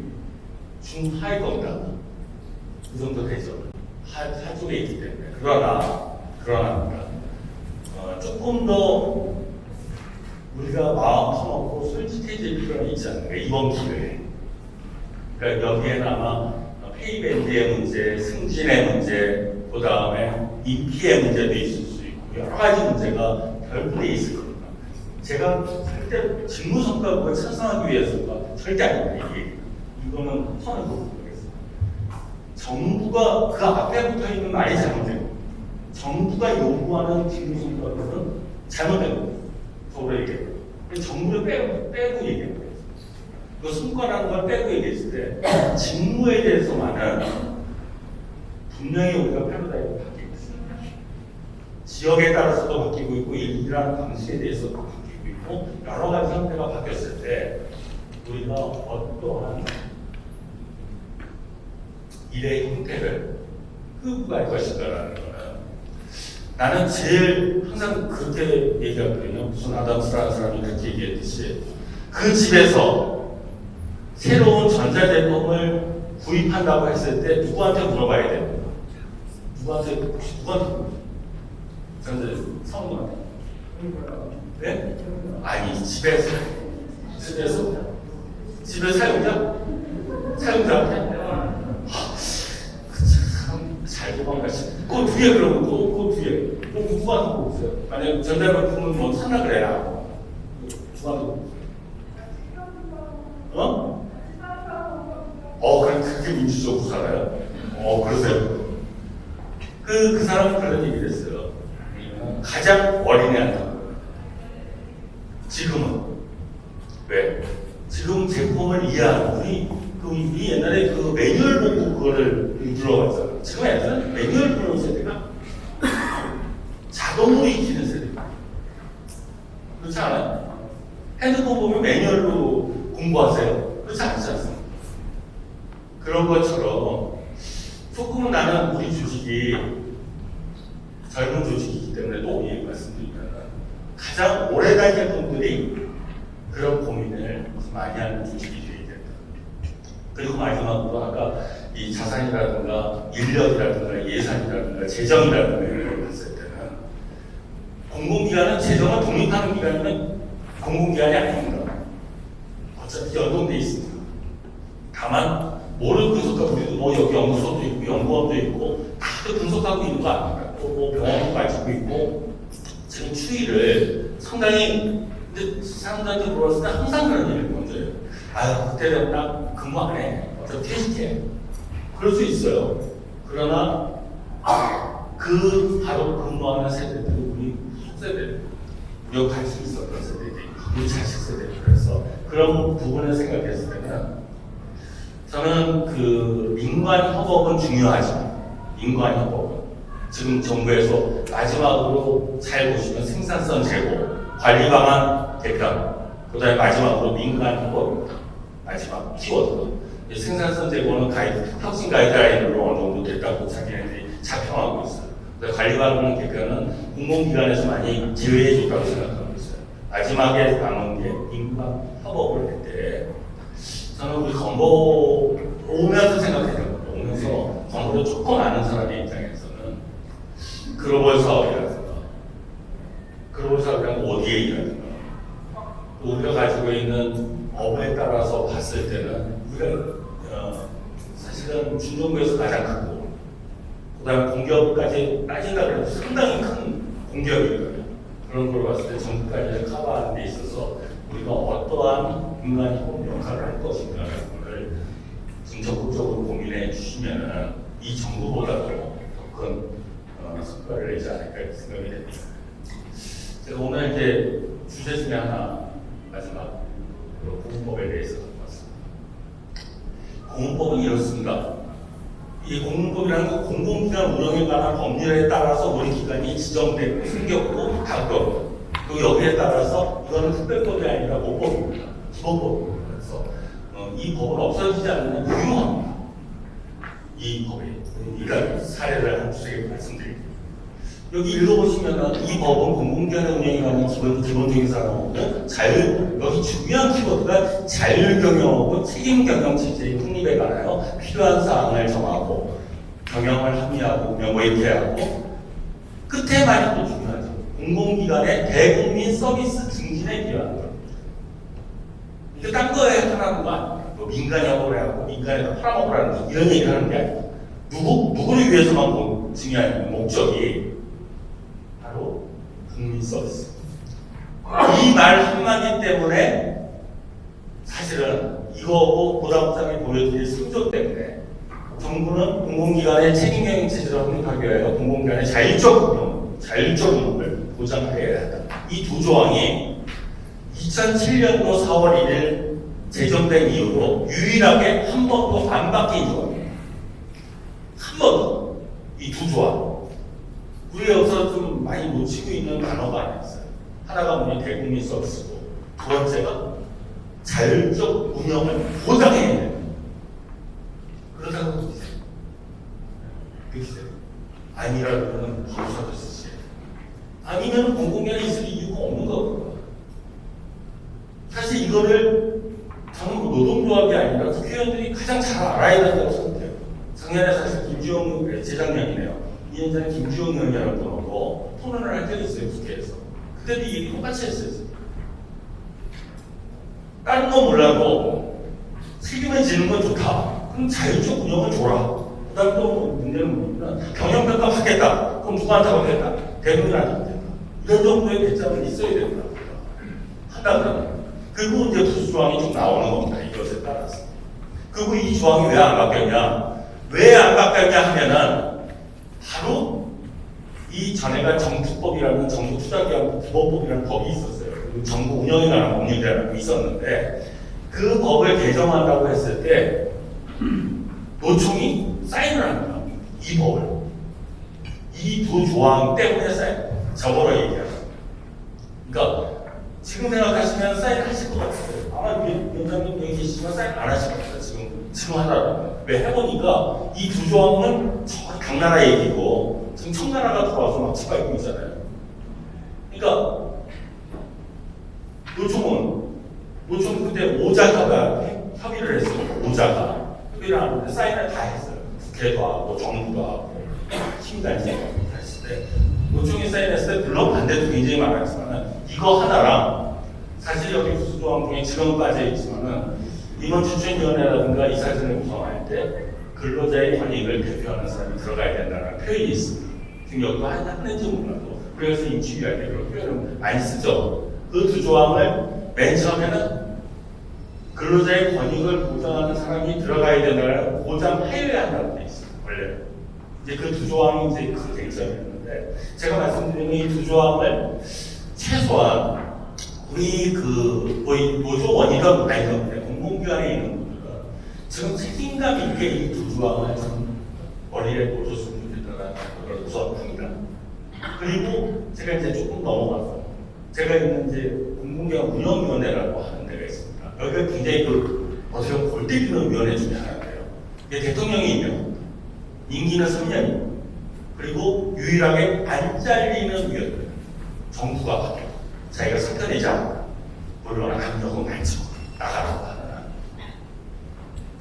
Speaker 2: 중하일 겁니다. 그 정도 되죠. 하 쪽에 있기 때문에. 그러나 조금 더 우리가 마음 터놓고 솔직해질 필요가 있지 않을까, 이번 기회에. 그러니까 여기에는 아마 페이밴드의 문제, 승진의 문제, 그 다음에 인피의 문제도 있을 수 있고, 여러 가지 문제가 결부돼 있을 겁니다. 제가 절대 직무성과급을 찬성하기 위해서가 절대 아닙니다, 이게. 이거는 선을 보겠습니다. 정부가 그 앞에 붙어 있는 말이 잘못된 겁니다. 정부가 요구하는 직무성과급은 잘못된 겁니다. 서로 얘기해요. 정부를 빼고 얘기해요. 그 성과라는 걸 빼고 얘기했을 때 직무에 대해서만은 분명히 우리가 패러다임이 바뀌고 있습니다. 지역에 따라서도 바뀌고 있고 일하는 방식에 대해서도 바뀌고 있고 여러 가지 상태가 바뀌었을 때 우리가 어떠한 일의 형태를 끄고갈 것인가라는 거는 나는 제일 항상 그렇게 얘기하거든요. 무슨 아담스라는 사람이 그렇게 얘기했듯이 그 집에서 새로운 전자제품을 구입한다고 했을 때 누구한테 물어봐야 됩니다. 누구한테 사모님한테? 네? 아니 집에서 사용자한테? 잘 도망가시. 그 뒤에 그러면 그 뒤에 누구한테 보세요? 만약 전자제품은 뭐 산다 그래야 누구한테 그럼 그렇게 민주적으로 살아요? 그러세요? 그 사람은 그런 얘기를 했어요. 가장 어린애한테. 지금은. 왜? 지금 제품을 이해하는 우리 옛날에 그 매뉴얼 보고 그거를 눌러봤잖아요. 지금 애들은 매뉴얼 보는 세대가 자동으로 익히는 세대입니다. 그렇지 않아요? 핸드폰 보면 매뉴얼로 공부하세요. 그렇지 않지 않습니까? 그런 것처럼 조금은 나는 우리 조직이 젊은 조직이기 때문에 또 말씀드리면 가장 오래 다니는 분들이 그런 고민을 많이 하는 조직이 되어야 된다. 그리고 마지막으로 아까 이 자산이라든가 인력이라든가 예산이라든가 재정이라든가 이런 걸 봤을 때는 공공기관은 재정을 독립하는 기관이면 공공기관이 아닙니다. 어차피 연동돼 있습니다. 다만 뭐를 분석하고 우리도 뭐 여기 연구소도 있고 연구원도 있고 다들 분석하고 있는 거 아닙니까? 또 병원도 가지고 있고 지금 추이를 상당히 근데 사람들한테 물어봤을 때 항상 그런 얘기를 먼저 해요. 아유 그때 되면 나 근무 안 해. 어차피 퇴직해. 그럴 수 있어요. 그러나 그 바로 근무하는 세대들이 우리 속세대 여기 갈 수 있었던 세대들이 우리 자식 세대 그래서 그런 부분을 생각했을 때는 저는 그 민관 협업은 중요하지만 민관 협업은 지금 정부에서 마지막으로 잘 보시면 생산성 제고 관리 방안 개편 그다음에 마지막으로 민간 협업입니다. 마지막 키워드가 생산성 제고는 혁신 가이드라인으로 어느 정도 됐다고 자기네들이 자평하고 있어요. 관리 방안 개편은 공공기관에서 많이 제외해줬다고 생각하고 있어요. 마지막에 남은 게 민간 협업을 할 때 저는 우리 건보 오면서 생각했던 거예요. 오면서 건보를 조금 아는 사람의 입장에서는 글로벌 사업이라든가 글로벌 사업이란 어디에 일하든가 또 우리가 가지고 있는 업에 따라서 봤을 때는 우리가 사실은 중정부에서 가장 크고 그 다음에 공기업까지 따진다 그래도 상당히 큰 공기업이거든요. 그런 걸 봤을 때 정부까지 커버하는 데 있어서 우리가 어떠한 민간 협업 역할을 할 것인가를 지금 적극적으로 고민해 주시면 이 정부보다도 더 큰 성과를 내지 않을까 이렇게 생각이 됩니다. 제가 오늘 이제 주제 중에 하나 마지막 공문법에 대해서 갖고 왔습니다. 공문법은 이렇습니다. 이 공문법이라는 건 공공기관 운영에 관한 법률에 따라서 우리 기관이 지정되고 승격도 바뀌고 또 여기에 따라서 이거는 특별법이 아니라 모법입니다. 기본법입니다. 그래서 이 법은 없어지지 않는 유효합니다. 이 법이 이런 사례를 한 두세 개 말씀드릴게요. 여기 읽어보시면 이 법은 공공기관의 운영에 관한 기본적인 사항하고 여기 중요한 키워드가 자율경영하고 책임경영체제의 확립에 관하여 필요한 사항을 정하고 경영을 합리하고 외퇴하고 끝에 말이 또 중요하죠. 공공기관의 대국민 서비스 증진에 필요한 것. 이게 딴 거에 하나구만. 뭐 민간 협업을 하고 민간에다 팔아먹으라는 이런 얘기를 하는 게 아니고 누구를 위해서만 중요한 목적이 바로 국민 서비스. 이 말 한마디 때문에 사실은 이거하고 보답상에 보여드릴 승조 때문에 정부는 공공기관의 책임경영 체제를 확립하기 위하여 공공기관의 자율적 운영을 보장하여야 한다. 이 두 조항이 2007년도 4월 1일 제정된 이후로 유일하게 한 번도 안 바뀐 조항이에요. 한 번도 이 두 조항. 우리 여기서 좀 많이 놓치고 있는 단어가 하나 있어요. 하나가 뭐냐 대국민 서비스고 두 번째가 자율적 운영을 보장해야 돼요. 그렇다고 느끼세요? 느끼세요? 아니라면 기부사도 쓰세요. 아니면 공공연히 있을 이유가 없는 거거든요. 사실 이거를 저는 노동조합이 아니라 국회의원들이 가장 잘 알아야 된다고 생각해요. 작년에 사실 김주영, 재작년이네요. 2년 전에 김주영 의원이라는 분하고 토론을 할 때가 있어요, 국회에서. 그때도 이 얘기 똑같이 했어요. 다른 거 몰라도 책임을 지는 건 좋다. 그럼 자율적 운영을 줘라. 그 다음 또 문제는 뭐냐면 경영평가 받겠다. 그럼 누구한테 받겠다? 대부분한테 받겠다. 이런 정도의 대책은 있어야 된다. 한다 그러면. 그리고 이제 부수조항이 좀 나오는 겁니다. 이것에 따라서. 그리고 이 조항이 왜 안 바뀌었냐? 왜 안 바뀌었냐 하면은 바로 이 전에가 정투법이라는 정부투자기업기본법이라는 법이 있었어요. 정부 운영에 관한 법률이라는 게 있었는데 그 법을 개정한다고 했을 때 노총이 사인을 합니다. 이 법을. 이 두 조항 때문에 사인. 저거로 얘기하죠. 그러니까 지금 생각하시면 사인 하실 것 같아요. 아마 위원장님 여기 계시지만 사인 안 하실 것 같아요. 지금 하더라고요. 왜 해보니까 이 두 조항은 저 당나라 얘기고 지금 청나라가 들어와서 막 치고 있잖아요. 그러니까 노총은 그때 오자가 협의를 했어요. 오자가 협의를 하는데 사인을 다 했어요. 국회도 하고 정부도 하고 힘단지 했을 때 노총이 사인했을 때 물론 반대도 굉장히 많았지만 이거 하나랑 사실 여기 구조조항 중에 지금 빠져 있지만은 임원추천위원회라든가 이 사진을 구성할 때 근로자의 권익을 대표하는 사람이 들어가야 된다는 표현이 있습니다. 지금 여기도 하는지 몰라도 그래서 임치위할 때 그런 표현을 많이 쓰죠. 그 두 조항을 맨 처음에는 근로자의 권익을 보장하는 사람이 들어가야 된다는 보장하여야 한다고 돼 있어요. 원래 이제 그 두 조항이 이제 그 쟁점이었는데 제가 말씀드린 이 두 조항을 최소한 우리 그 노조원이든 아니든 공공기관에 있는 분들은 지금 책임감 있게 이 두 조항을 좀 머리에 놓으셨으면 좋겠다는 걸 우선합니다. 그리고 제가 이제 조금 넘어가서 제가 있는 이제 공공기관 운영위원회라고 하는 데가 있습니다. 여기가 굉장히 어떻게 보면 골 때리는 위원회 중에 하나인데요. 이게 대통령이 임명, 임기는 3년이고 그리고 유일하게 안 잘리는 위원회, 정부가 바뀌고 자기가 사표 내지 않고 물론 압력은 많죠. 나가라고 하는.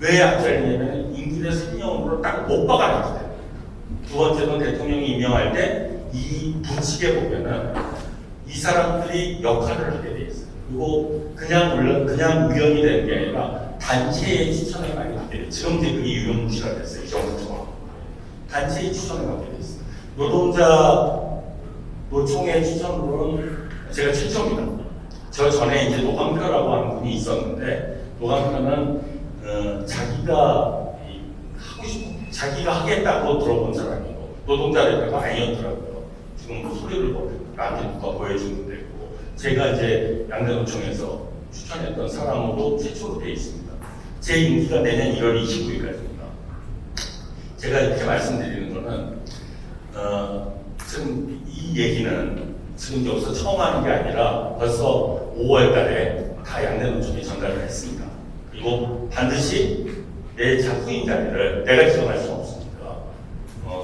Speaker 2: 왜 안 잘리냐면 임기는 3년으로 딱 못 박아놨기 때문에. 두 번째는 대통령이 임명할 때 이 부칙에 보면은 이 사람들이 역할을 하게 돼 있어요. 그리고 그냥 위원이 되는 게 아니라 단체의 추천을 많이 받게 돼요. 지금 이제 그게 유명무실화 됐어요. 이 정부처럼. 단체의 추천을 받게 돼 있어요. 노동자 노총의 추천으로는 제가 최초입니다. 저 전에 이제 노광표라고 하는 분이 있었는데 노광표는 자기가 하겠다고 들어본 사람이고 노동자 대표가 아니었더라고요. 지금 소리를 나한테 누가 보여주는 데고 제가 이제 양대노총에서 추천했던 사람으로 최초로 되어 있습니다. 제 임기가 내년 1월 29일까지입니다. 제가 이렇게 말씀드리는 거는 지금 이 얘기는 지금 여기서 처음 하는 게 아니라 벌써 5월 달에 다 양대노총에 전달을 했습니다. 그리고 반드시 내 후임 자리를 내가 지정할 수는 없으니까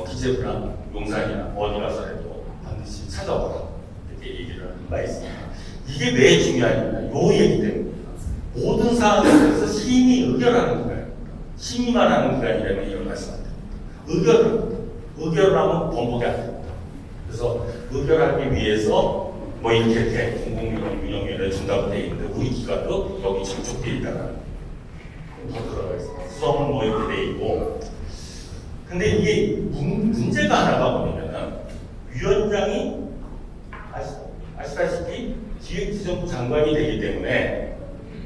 Speaker 2: 기재부나 용산이나 어디 가서라도 반드시 찾아오라 이렇게 얘기를 하는 바 있습니다. 이게 왜 중요하냐면 요 얘기 때문입니다. 모든 사안에 대해서 심의 의결하는 기관입니다. 심의만 하는 기관이라면 이런 말씀 안 됩니다. 의결을 하면 번복이 안 됩니다. 그래서 의결하기 위해서 뭐 이렇게 공공운영위원회를 준다고 되어 있는데 우리 기관도 여기 접촉되어 있다는 더 들어가 있습니다. 구성은 뭐 이렇게 되어 있고 근데 이게 문제가 하나가 뭐냐면 위원장이 아시다시피 기획재정부 장관이 되기 때문에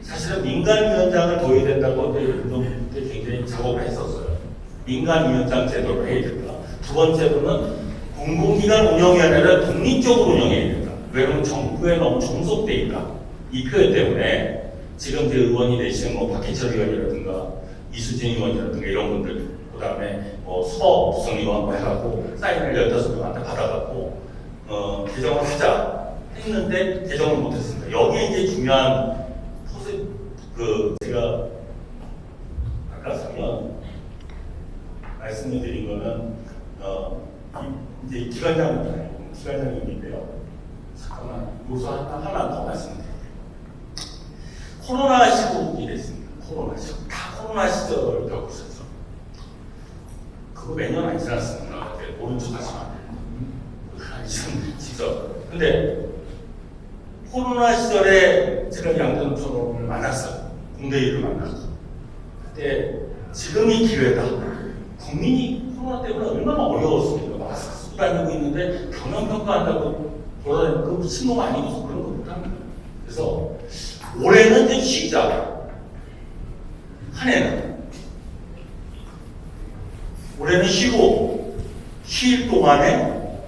Speaker 2: 사실은 민간위원장을 둬야 된다고 그때 굉장히 작업을 했었어요. 민간위원장 제도를 해야 된다. 두 번째로는 공공기관 운영위원회를 독립적으로 운영해야 된다. 왜냐하면 정부에 너무 종속돼 있다. 이 표현 때문에 지금 이제 의원이 되시는 뭐 박해철 의원이라든가 이수진 의원이라든가 이런 분들 그 다음에 뭐 수법 부성의원 해갖고 사인을 15명한테 받아갖고 개정을 하자 했는데 개정을 못했습니다. 여기에 이제 중요한 제가 아까 설명 말씀을 드린 거는 이제 기관장님인데요. 잠깐만 요소 하나 더 말씀드릴게요. 코로나 시국이 됐습니다. 코로나 시국 다 코로나 시절을 겪으셨죠. 그거 몇 년 안 지났습니다. 모른 척 하시면 안 돼요. 직접. 근데 코로나 시절에 제가 양대노총을 만났어요. 공대위를 만났고 그때 지금이 기회다. 국민이 코로나 때문에 얼마나 어려웠습니까? 마스크 쓰고 다니고 있는데 경영평가한다고 돌아다니는 그 미친놈 아니고서 그런 거 못합니다. 그래서 올해는 이제 쉬자. 한 해는 올해는 쉬고 쉴 동안에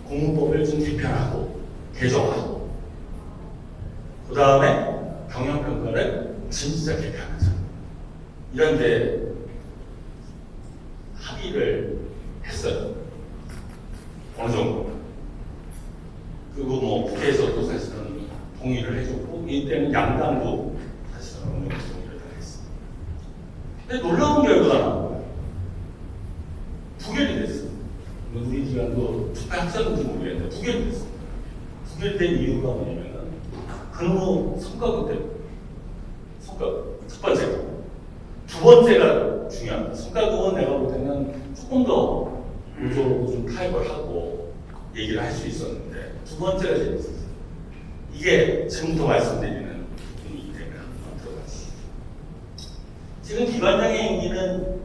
Speaker 2: 공무법을 좀 개편하고 개정하고 그 다음에 경영평가를 진짜 개편하자. 이런데 합의를 했어요. 어느 정도. 그리고 뭐 국회에서도 사실은 동의를 해줬고 이때는 양당도 사실은 어느 정도 동의를 다 했습니다. 근데 놀라운 결과가 나온 거예요. 부결이 됐어요. 우리 기관도 합쳤는지 모르겠는데 부결이 됐어요. 부결된 이유가 뭐냐면은 그놈의 성과급 때문에 성과급 첫 번째가 두 번째가 중요합니다. 성과급은 내가 볼 때는 조금 더 노조로 좀 타협을 하고 얘기를 할 수 있었는데 두 번째가 재밌었어요. 이게 지금부터 말씀드리는 지금 기관장의 임기는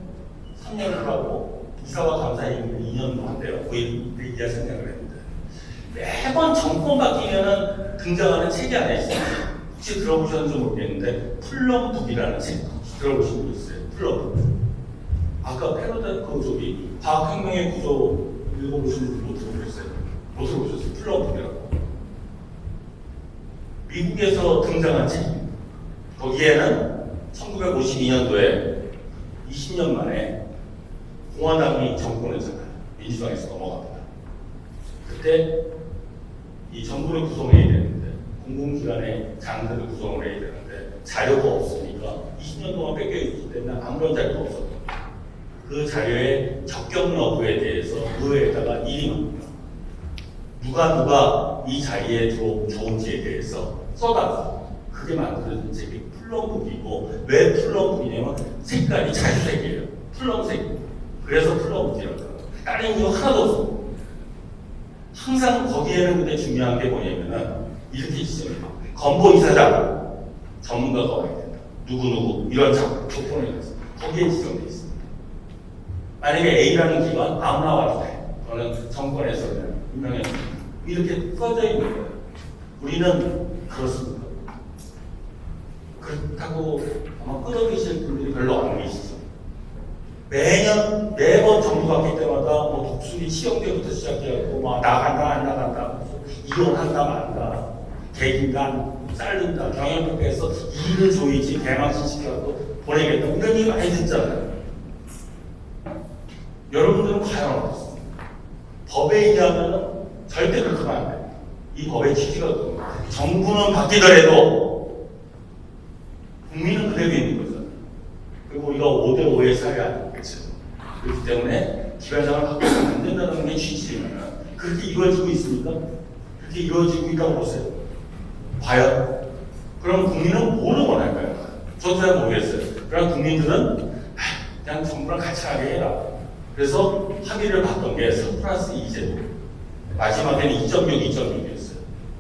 Speaker 2: 3년을 하고 이사와 감사의 임기는 2년도 한대요. 거의 이하 생각을 했는데 매번 정권 바뀌면은 등장하는 책이 하나 있어요. 혹시 들어보셨는지 모르겠는데 플럼북이라는 책 들어보신 분 있어요? 플럼북. 아까 패러다임 그 저기 과학혁명의 구조 읽어보신 분 못 들어보셨어요? 못 들어보셨어요? 플럼북이라고. 미국에서 등장한 책입니다. 거기에는 1952년도에 20년 만에 공화당이 정권을 잡아요. 민주당에서 넘어갑니다. 그때 이 정부를 구성해야 되는데 공공기관의 장들을 구성을 해야 되는데 자료가 없으니까 20년 동안 뺏겨 있기 때문에 아무런 자료가 없었던 거예요. 그 자료의 적격 여부에 대해서 의회에다가 일임합니다. 누가 이 자리에 들어온지에 대해서 써달라. 그게 만들어진 책이 플럼북이고 왜 플럼북이냐면 색깔이 자주색이에요. 플럼색. 그래서 플럼북이라고 해요. 다른 이유 하나도 없어. 항상 거기에는 근데 중요한 게 뭐냐면은 이렇게 지정해요. 건보이사장 전문가가 와야 된다. 누구누구 이런 조건을 해서 거기에 지정돼 있습니다. 만약에 A라는 기관 아무나 와도 돼. 저는 정권에서는 분명히 이렇게 써져 있는 거예요. 우리는 그렇습니다. 그렇다고 아마 끌어계실 분들이 별로 안 계시죠. 매번 정부 바뀔 때마다 뭐 독수리 시험대부터 시작해갖고 막 나간다 안 나간다 이혼한다 만다 개긴다 자른다 경영평가에서 일을 조이지 대망신 시켜갖고 보내겠다 이런 얘기 많이 듣잖아요. 여러분들은 과연 어떻습니까? 법에 의하면 절대 그렇게 하면 안 돼요. 이 법의 취지가 그겁니다. 정부는 바뀌더라도 국민은 그대로 있는 거잖아요. 그리고 우리가 5대5의 사회 아니겠죠. 그렇기 때문에 기관장을 바꾸면 안 된다는 게 취지지만 그렇게 이루어지고 있습니까? 그렇게 이루어지고 있다고 보세요. 과연? 그럼 국민은 뭐를 원할까요? 저도 잘 모르겠어요. 그럼 국민들은 그냥 정부랑 같이 하게 해라. 그래서 합의를 봤던 게 3+2 제도. 마지막에는 2.6였어요.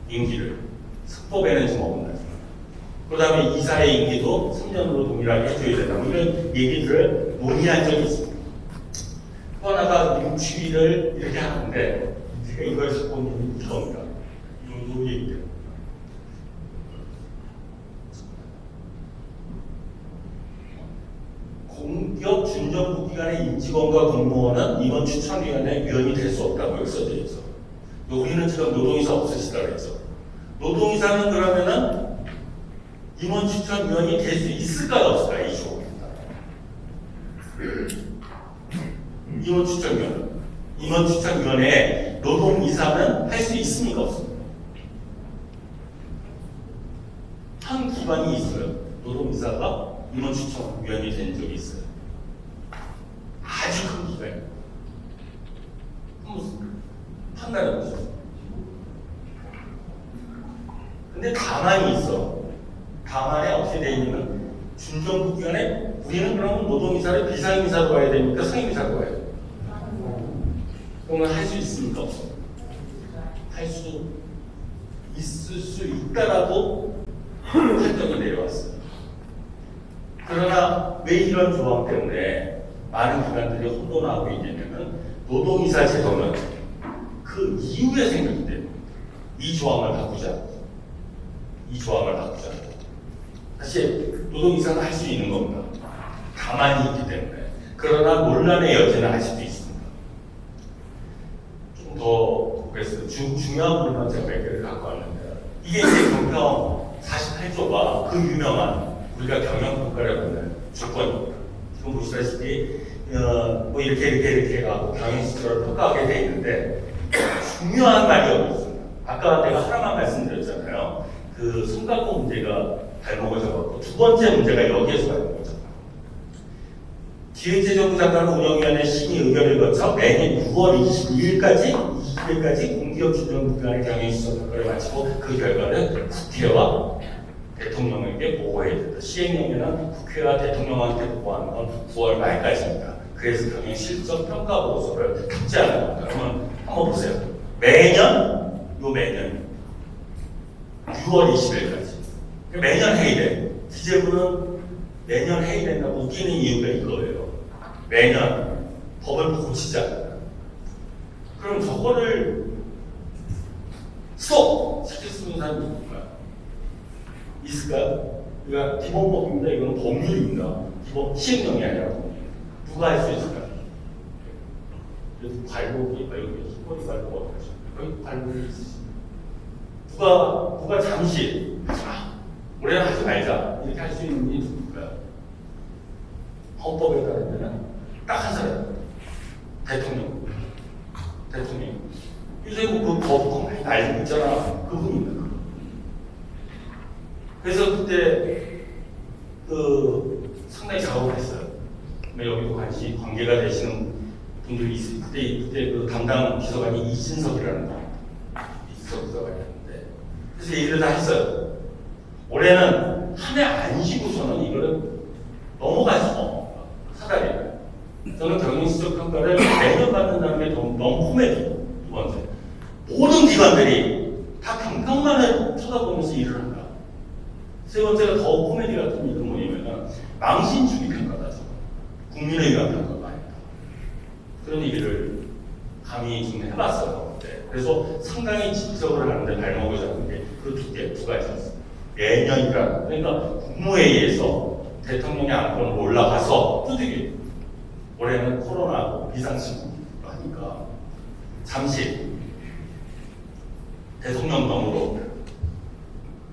Speaker 2: 임기를. 특법에는 좀 없나요? 그 다음에 이사의 임기도 3년으로 동일하게 해줘야 된다. 이런 얘기들을 논의한 적이 있습니다. 또 하나가 유치위를 이렇게 하는데 제가 이걸 갖고 있는 이겁니다. 이 얘기예요. 공기업 준정부 기관의 임직원과 공무원은 임원 추천위원회 위원이 될 수 없다고 여기 써져 있죠. 우리는 지금 노동이사 없으시다고 했죠. 노동이사는 그러면은 임원 추천위원이 될 수 있을까요 없을까요? 이 조합입니다. 임원 추천위원회에 노동이사는 할 수 있습니까 없습니까? 한 기관이 있어요. 노동이사가 임원 추천위원이 된 적이 있어요. 아주 큰 기관이에요. 한번 판단해 보세요. 근데 가만히 있어. 가만히 어떻게 돼 있냐면 준정부 기관에 우리는 그러면 노동이사를 비상이사로 가야 됩니까? 상임이사로 가야 돼요? 그러면 할 수 있습니까? 없습니까? 할 수 있을 수 있다라고 판정이 내려왔어요. 그러나 왜 이런 조항 때문에 많은 기관들이 혼돈하고 있냐면 노동이사 제도는 그 이후에 생겼기 때문에 이 조항을 바꾸자. 사실 노동이사는 할 수 있는 겁니다. 가만히 있기 때문에. 그러나 논란의 여지는 아직도 있습니다. 좀 더 그래서 중요한 부분만 제가 몇 개를 갖고 왔는데 이게 이제 경평 48조가 그 유명한 우리가 경영평가를 보는 조건입니다. 지금 보시다시피 뭐 이렇게 해가지고 경영시설을 평가하게 돼 있는데 중요한 말이 여기 있습니다. 아까 내가 하나만 말씀드렸잖아요. 그 성과급 문제가 발목을 잡았고 두 번째 문제가 여기에서 발목을 잡아요. 기획재정부 장관 운영위원회 심의 의결을 거쳐 매년 6월 22일까지 공기업 준정부 기관의 경영시설 평가를 마치고 그 결과를 국회와 대통령에게 보고해야 된다. 시행령에는 국회와 대통령한테 보고하는 건 9월 말까지입니다. 그래서 경영 실적 평가 보고서를 탑재하는 겁니다. 그러면 한번 보세요. 매년 6월 20일까지 매년 해야 돼. 기재부는 매년 해임된다고 웃기는 이유가 이거예요. 매년 법을 고치자. 그럼 저거를 스톱! 시킬 수 있는 사람이 누굴까? 있을까? 그러니까 기본법입니다. 이거는 법률입니다. 기본 시행령이 아니라 누가 할 수 있을까? 그래서 관록이 여기 히코리 관록 여기 관록이 있으시죠. 누가 잠시 올해는 하지 말자 이렇게 할 수 있는 게 누굴까요? 헌법에 따르면 딱 한 사람 대통령. 요새 그 거부권 많이 날리고 있잖아. 그분입니다. 그래서 그때 상당히 작업을 했어요. 여기도 관계가 되시는 분들이 있어요. 그때 그 담당 비서관이 이진석이라는 분. 이진석 비서관이었는데. 그래서 얘기를 다 했어요. 올해는 한 해 안 쉬고서는 이거를 넘어가서 사다리를. 저는 경영지적 평가를 매년 받는다는 게 너무 코미디. 두 번째. 모든 기관들이 다 경평만을 쳐다보면서 일을 한다. 세 번째가 더 코미디 같은 일은 뭐냐면 망신주의 평가다. 국민에 의한 평가가 아니다. 그런 얘기를 감히 좀 해봤어요. 네. 그래서 상당히 지적을 하는데 발목을 잡는 게 그 두 가지였어요. 매년이라 그러니까 국무회의에서 대통령의 안건으로 올라가서 뚜드기 올해는 코로나고 비상시국이고 하니까 잠시 대통령령으로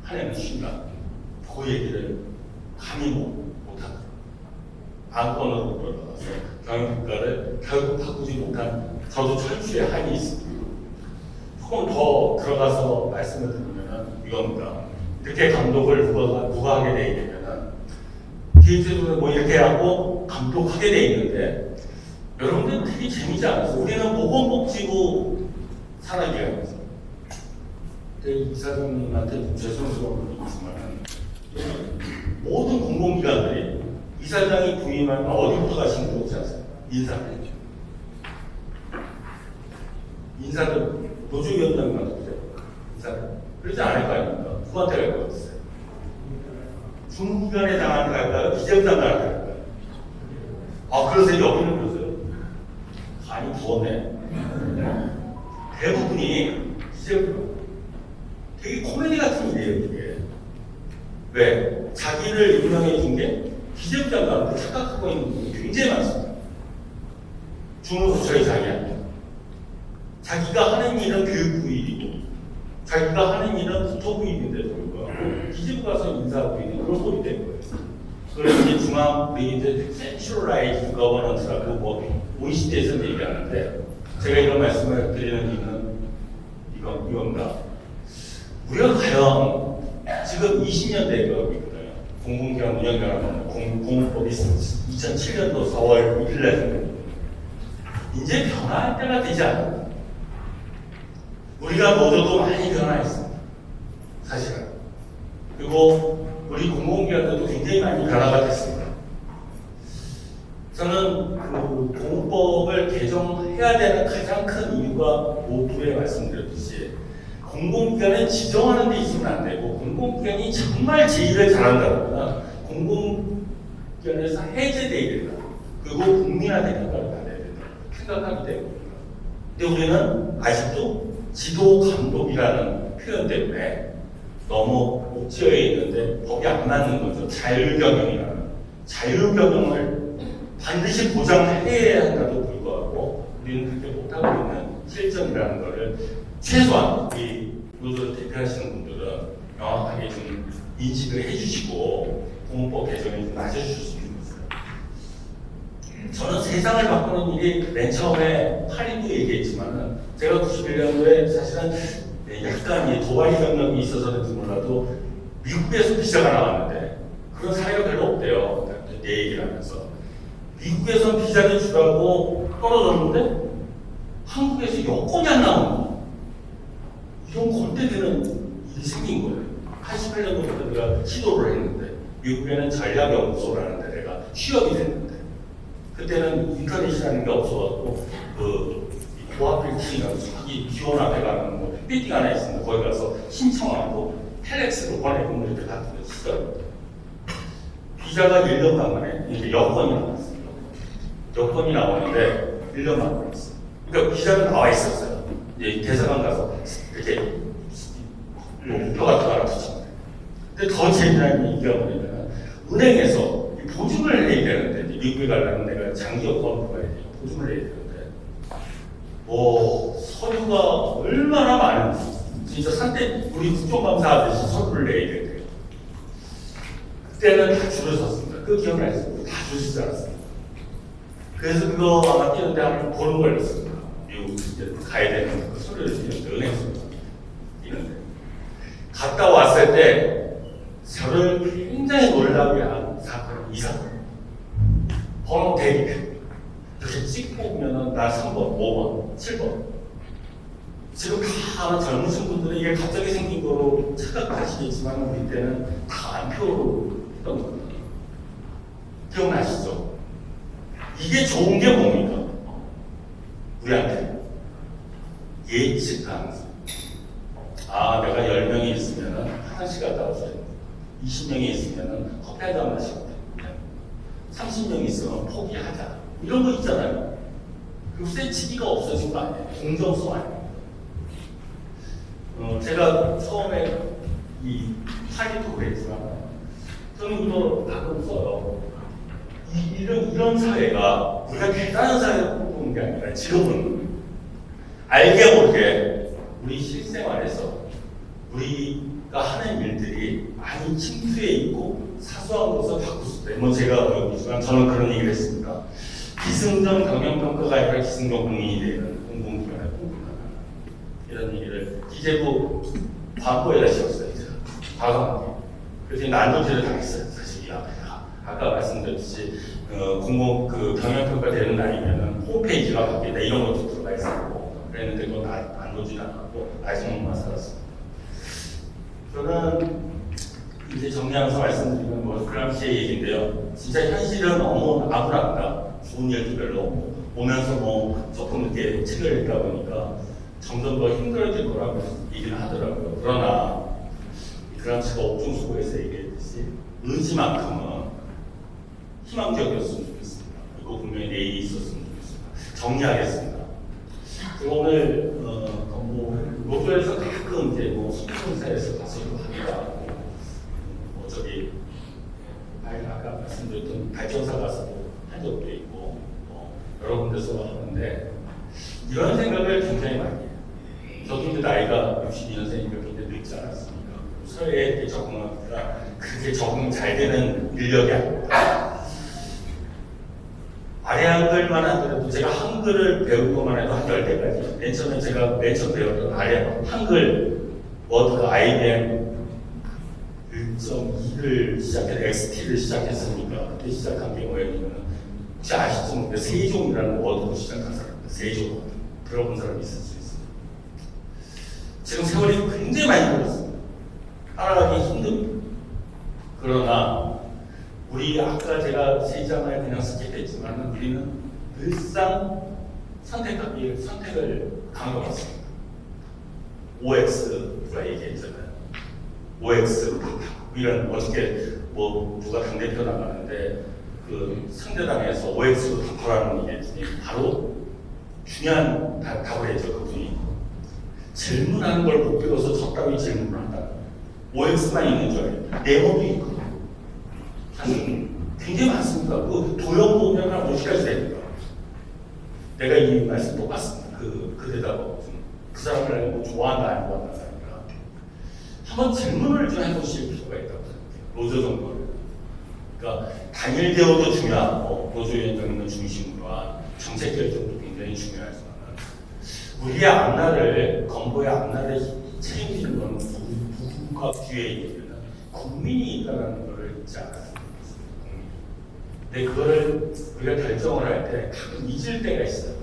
Speaker 2: 한 해는 쉰다. 그 얘기를 감히 못하더라고요. 안건으로 올라가서 경영국가를 결국 바꾸지 못한 저도 철저히 한이 있습니다. 조금 더 들어가서 말씀을 드리면 이겁니다. 이렇게 감독을 누가 하게 돼 있냐면 기획재정을 뭐 이렇게 하고 감독하게 돼 있는데 여러분들 되게 재미지 않았어요. 우리는 보건복지부 산하기관에서 이사장님한테 죄송스러운 부분이 있지만 모든 공공기관들이 이사장이 부임하면 어디부터 가시는 거지 않습니까? 인사들 노조위원장만 보세요. 인사들 그러지 않을 거 아닙니까? 누구한테 갈 것 같으세요? 중기관에 당한테 갈까요? 기재부장한테 갈까요? 그래서 여기는 그러세요? 간이 부었네. 대부분이 기재부장 되게 코미디 같은 일이에요, 이게. 왜? 자기를 임명해 준 게 기재부장관으로 착각하고 있는 분이 굉장히 많습니다. 주무부처의 자기한테. 자기가 하는 일은 교육부 일이고, 자기가 하는 일은 국토부 일인데도 불구하고, 기재부 가서 인사하고 있는 그런 꼴이 된 거예요. 그래서 이제 우리 이제 센트럴라이즈 거버넌스라고 뭐 OECD에서 얘기하는데, 제가 이런 말씀을 드리는 이유는 이겁니다. 우리가 과연 지금 20년대에 가고 있거든요. 공공기관 운영기관 공무법이 2007년도 4월 1일 날 이제 변화할 때가 되지 않았나. 우리가 모두도 많이 변화했습니다. 사실은. 그리고 우리 공공기관들도 굉장히 많이 변화가 됐습니다. 저는 그 공무법을 개정해야 되는 가장 큰 이유가 모두에 말씀드렸듯이 공공기관은 지정하는 데 있으면 안 되고 공공기관이 정말 제 일을 잘한다거나 공공기관에서 해제되어야 된다. 그리고 국민한테 평가를 받아야 된다. 생각하기 때문입니다. 근데 우리는 아직도 지도 감독이라는 표현 때문에 너무 옥죄어 있는데 법이 안 맞는 거죠. 자율경영이라는. 자율경영을 반드시 보장해야 한다도 불구하고 우리는 그렇게 못하고 있는 실정이라는 것을 최소한 이 노조를 대표하시는 분들은 명확하게 좀 인식을 해주시고 공무법 개정에 좀 낮춰주셨으면 좋겠어요. 저는 세상을 바꾸는 일이 맨 처음에 8인도 얘기했지만은 제가 91년도에 사실은 약간 도발이 경력이 있어서는지 몰라도 미국에서 비자가 나왔는데 그런 사례가 별로 없대요. 내 얘기를 하면서 미국에서 비자를 주라고 떨어졌는데 한국에서 여권이 안 나오는 거예요. 이런 골때리는 일이 생긴 거예요. 88년도부터 내가 시도를 했는데 미국에는 전략연구소라는 데 내가 취업이 됐는데 그때는 인터넷이라는 게 없어갖고 그 고아필팅이라고 자기 기원 앞에 가면 뭐 빌딩 하나 있습니다. 거기 가서 신청하고 텔렉스로 보내고 이렇게 같은 거 있어요. 비자가 1년간 만에 이제 여권이 나왔어요. 여권이 나오는데 1년간 만에 있어요. 그러니까 비자는 나와 있었어요. 이제 대사관 가서 이렇게 표 같은 거 하나 붙이면 돼요. 근데 더 재미난 얘기가 뭐냐면 은행에서 보증을 해야 되는데 미국에 가려면 내가 장기 여권을 봐야 돼요. 보증을 해야 되는데 서류가 얼마나 많은지 진짜 산대 우리 국정감사 하듯이 서류를 내야 돼요. 그때는 다 줄을 섰습니다. 그 기억나있습니다. 다 줄을 서지 않았습니다. 그래서 그거 아마 뛰는데 한번 보는 걸렸습니다. 미국 이제 가야 되는 그 서류를 뛰는데 은행에서 뛰는데 갔다 왔을 때 저를 굉장히 놀라게 한 사건, 이 사건. 번호 대기표. 이렇게 찍고 보면은 나 3번, 5번, 7번. 지금 다 젊으신 분들은 이게 갑자기 생긴 거로 착각하시겠지만 우리 때는 다 안표로 했던 겁니다. 기억나시죠? 이게 좋은 게 뭡니까? 우리한테 예측 가능성. 내가 10명이 있으면 화장실 갔다 와줘야 돼. 20명이 있으면 커피 한잔 마시고 30명이 있으면 포기하자. 이런 거 있잖아요. 그 세치기가 없어진 거 아니에요. 공정성 아니에요. 제가 처음에 이 파리도 그랬지만 저는 이거 가끔 써요. 이런 사회가 우리가 대단한 사회를 꿈꾸는 게 아니라 지금은 알게 모르게 우리 실생활에서 우리가 하는 일들이 많이 침투해 있고 사소한 것을 바꿀 때, 제가 어렵지만 저는 그런 얘기를 했습니다. 기승전 경영평가가 아니라 기승전 국민이 되는 공공기관의 공공기관 이런 얘기를 기재부 광고에다 씌웠어요. 제가 과감하게. 그래서 난도질을 당했어요. 사실 아까 말씀드렸듯이 공공 경영평가 되는 날이면은 홈페이지가 바뀌다 이런 것도 들어가 있었고 그랬는데 그건 난도질 안 하고 아직만 살았습니다. 저는 이제 정리하면서 말씀드리면 클람시의 얘기인데요. 진짜 현실은 너무 암울합니다. 좋은 일도 별로 없고 오면서 조금 이렇게 책을 읽다 보니까 점점 더 힘들어질 거라고 얘기를 하더라고요. 그러나 클람시가 옥중수고에서 얘기했듯이 의지만큼은 희망적이었으면 좋겠습니다. 이거 분명히 내일이 있었으면 좋겠습니다. 정리하겠습니다. 오늘 노조에서 가끔 이제 소통사에서 가서 하기도 하고 아까 말씀드렸던 발전사 가서도 한 적도 있고 여러 군데서 하는데 이런 생각을 굉장히 많이 해요. 저도 이제 나이가 62년생이니까 굉장히 늙지 않았습니까? 사회에 적응하기가 그렇게 적응 잘 되는 인력이 아닙니다. 아래 한글만 하더라도 제가 한글을 배울 것만 해도 한 10대까지 맨 처음에 제가 배웠던 아래 한글 워드가 IBM 1.2를 시작해서 XT를 시작했으니까 그때 시작한 게 뭐였냐면 혹시 아시죠? 근데 세종이라는 워드로 시작한 사람입니다. 세종 워드. 들어본 사람이 있을 수 있어요. 지금 세월이 굉장히 많이 걸렸습니다. 따라가기 힘듭니다. 그러나 우리 아까 제가 세 장을 그냥 스킵했지만 우리는 늘상 선택을 강요받습니다. OX가 얘기했잖아요. OX 이런 어저께 누가 당대표 나가는데 그 상대당에서 OX로 덮어라는 얘기 바로 중요한 답을 했죠. 그분이 질문하는 걸 못 배워서 적당히 질문을 한다. OX만 있는 줄 알아요. 네모도 있고 굉장히 많습니다. 그 도형 보면 한 50가지 됩니다. 내가 이 말씀 똑같습니다. 그 대답하고 그 사람을 알고 좋아한다 안 좋아한다 하니까 한번 질문을 좀 해보실 필요가 있다고 생각해요. 노조 정도를. 그러니까 단일 대우도 중요하고 노조위원장님은 중심으로 정책 결정도 굉장히 중요하지만 우리의 앞날을 건보의 앞날을 책임지는 건 누가 뒤에 있는 국민이 있다는 것을 잊지 않았습니다. 근데 그거를 우리가 결정을 할 때 가끔 잊을 때가 있어요.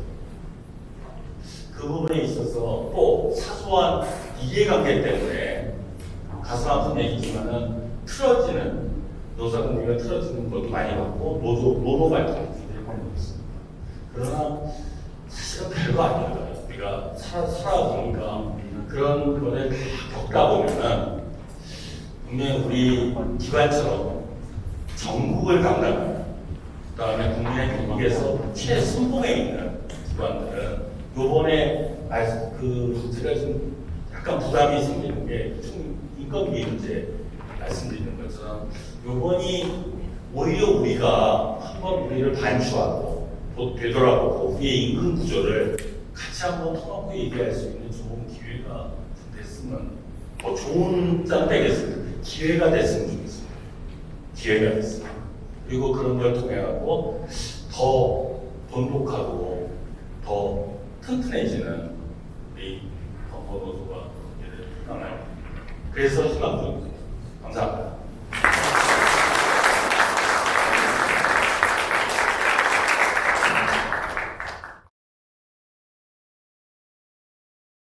Speaker 2: 그 부분에 있어서 또 사소한 이해관계 때문에 가슴 아픈 얘기지만은 틀어지는 노사관계가 틀어지는 것도 많이 봤고 노조 발전이 굉장히 많이 있습니다. 그러나 사실은 별거 아니에요. 우리가 살아보니까 그런 거를 다 겪다 보면은 분명히 우리 기관처럼 정부가 그걸 담당합니다. 그다음에 국민의 경기에서 최선봉에 있는 기관들은 요번에 제가 좀 약간 부담이 생기는 게 인건비 문제 말씀드리는 것처럼 요번이 오히려 우리가 한번 우리를 반추하고 되돌아보고 우리의 임금 구조를 같이 한번 터놓고 얘기할 수 있는 좋은 기회가 됐으면 좋은 짬되겠습니다. 기회가 됐으면 좋겠습니다. 기회가 됐습니다. 그리고 그런 걸 통해 갖고 더 돈독하고 더 튼튼해지는 우리 건강노조가 태어날. 그래서 희망적입니다. 감사합니다.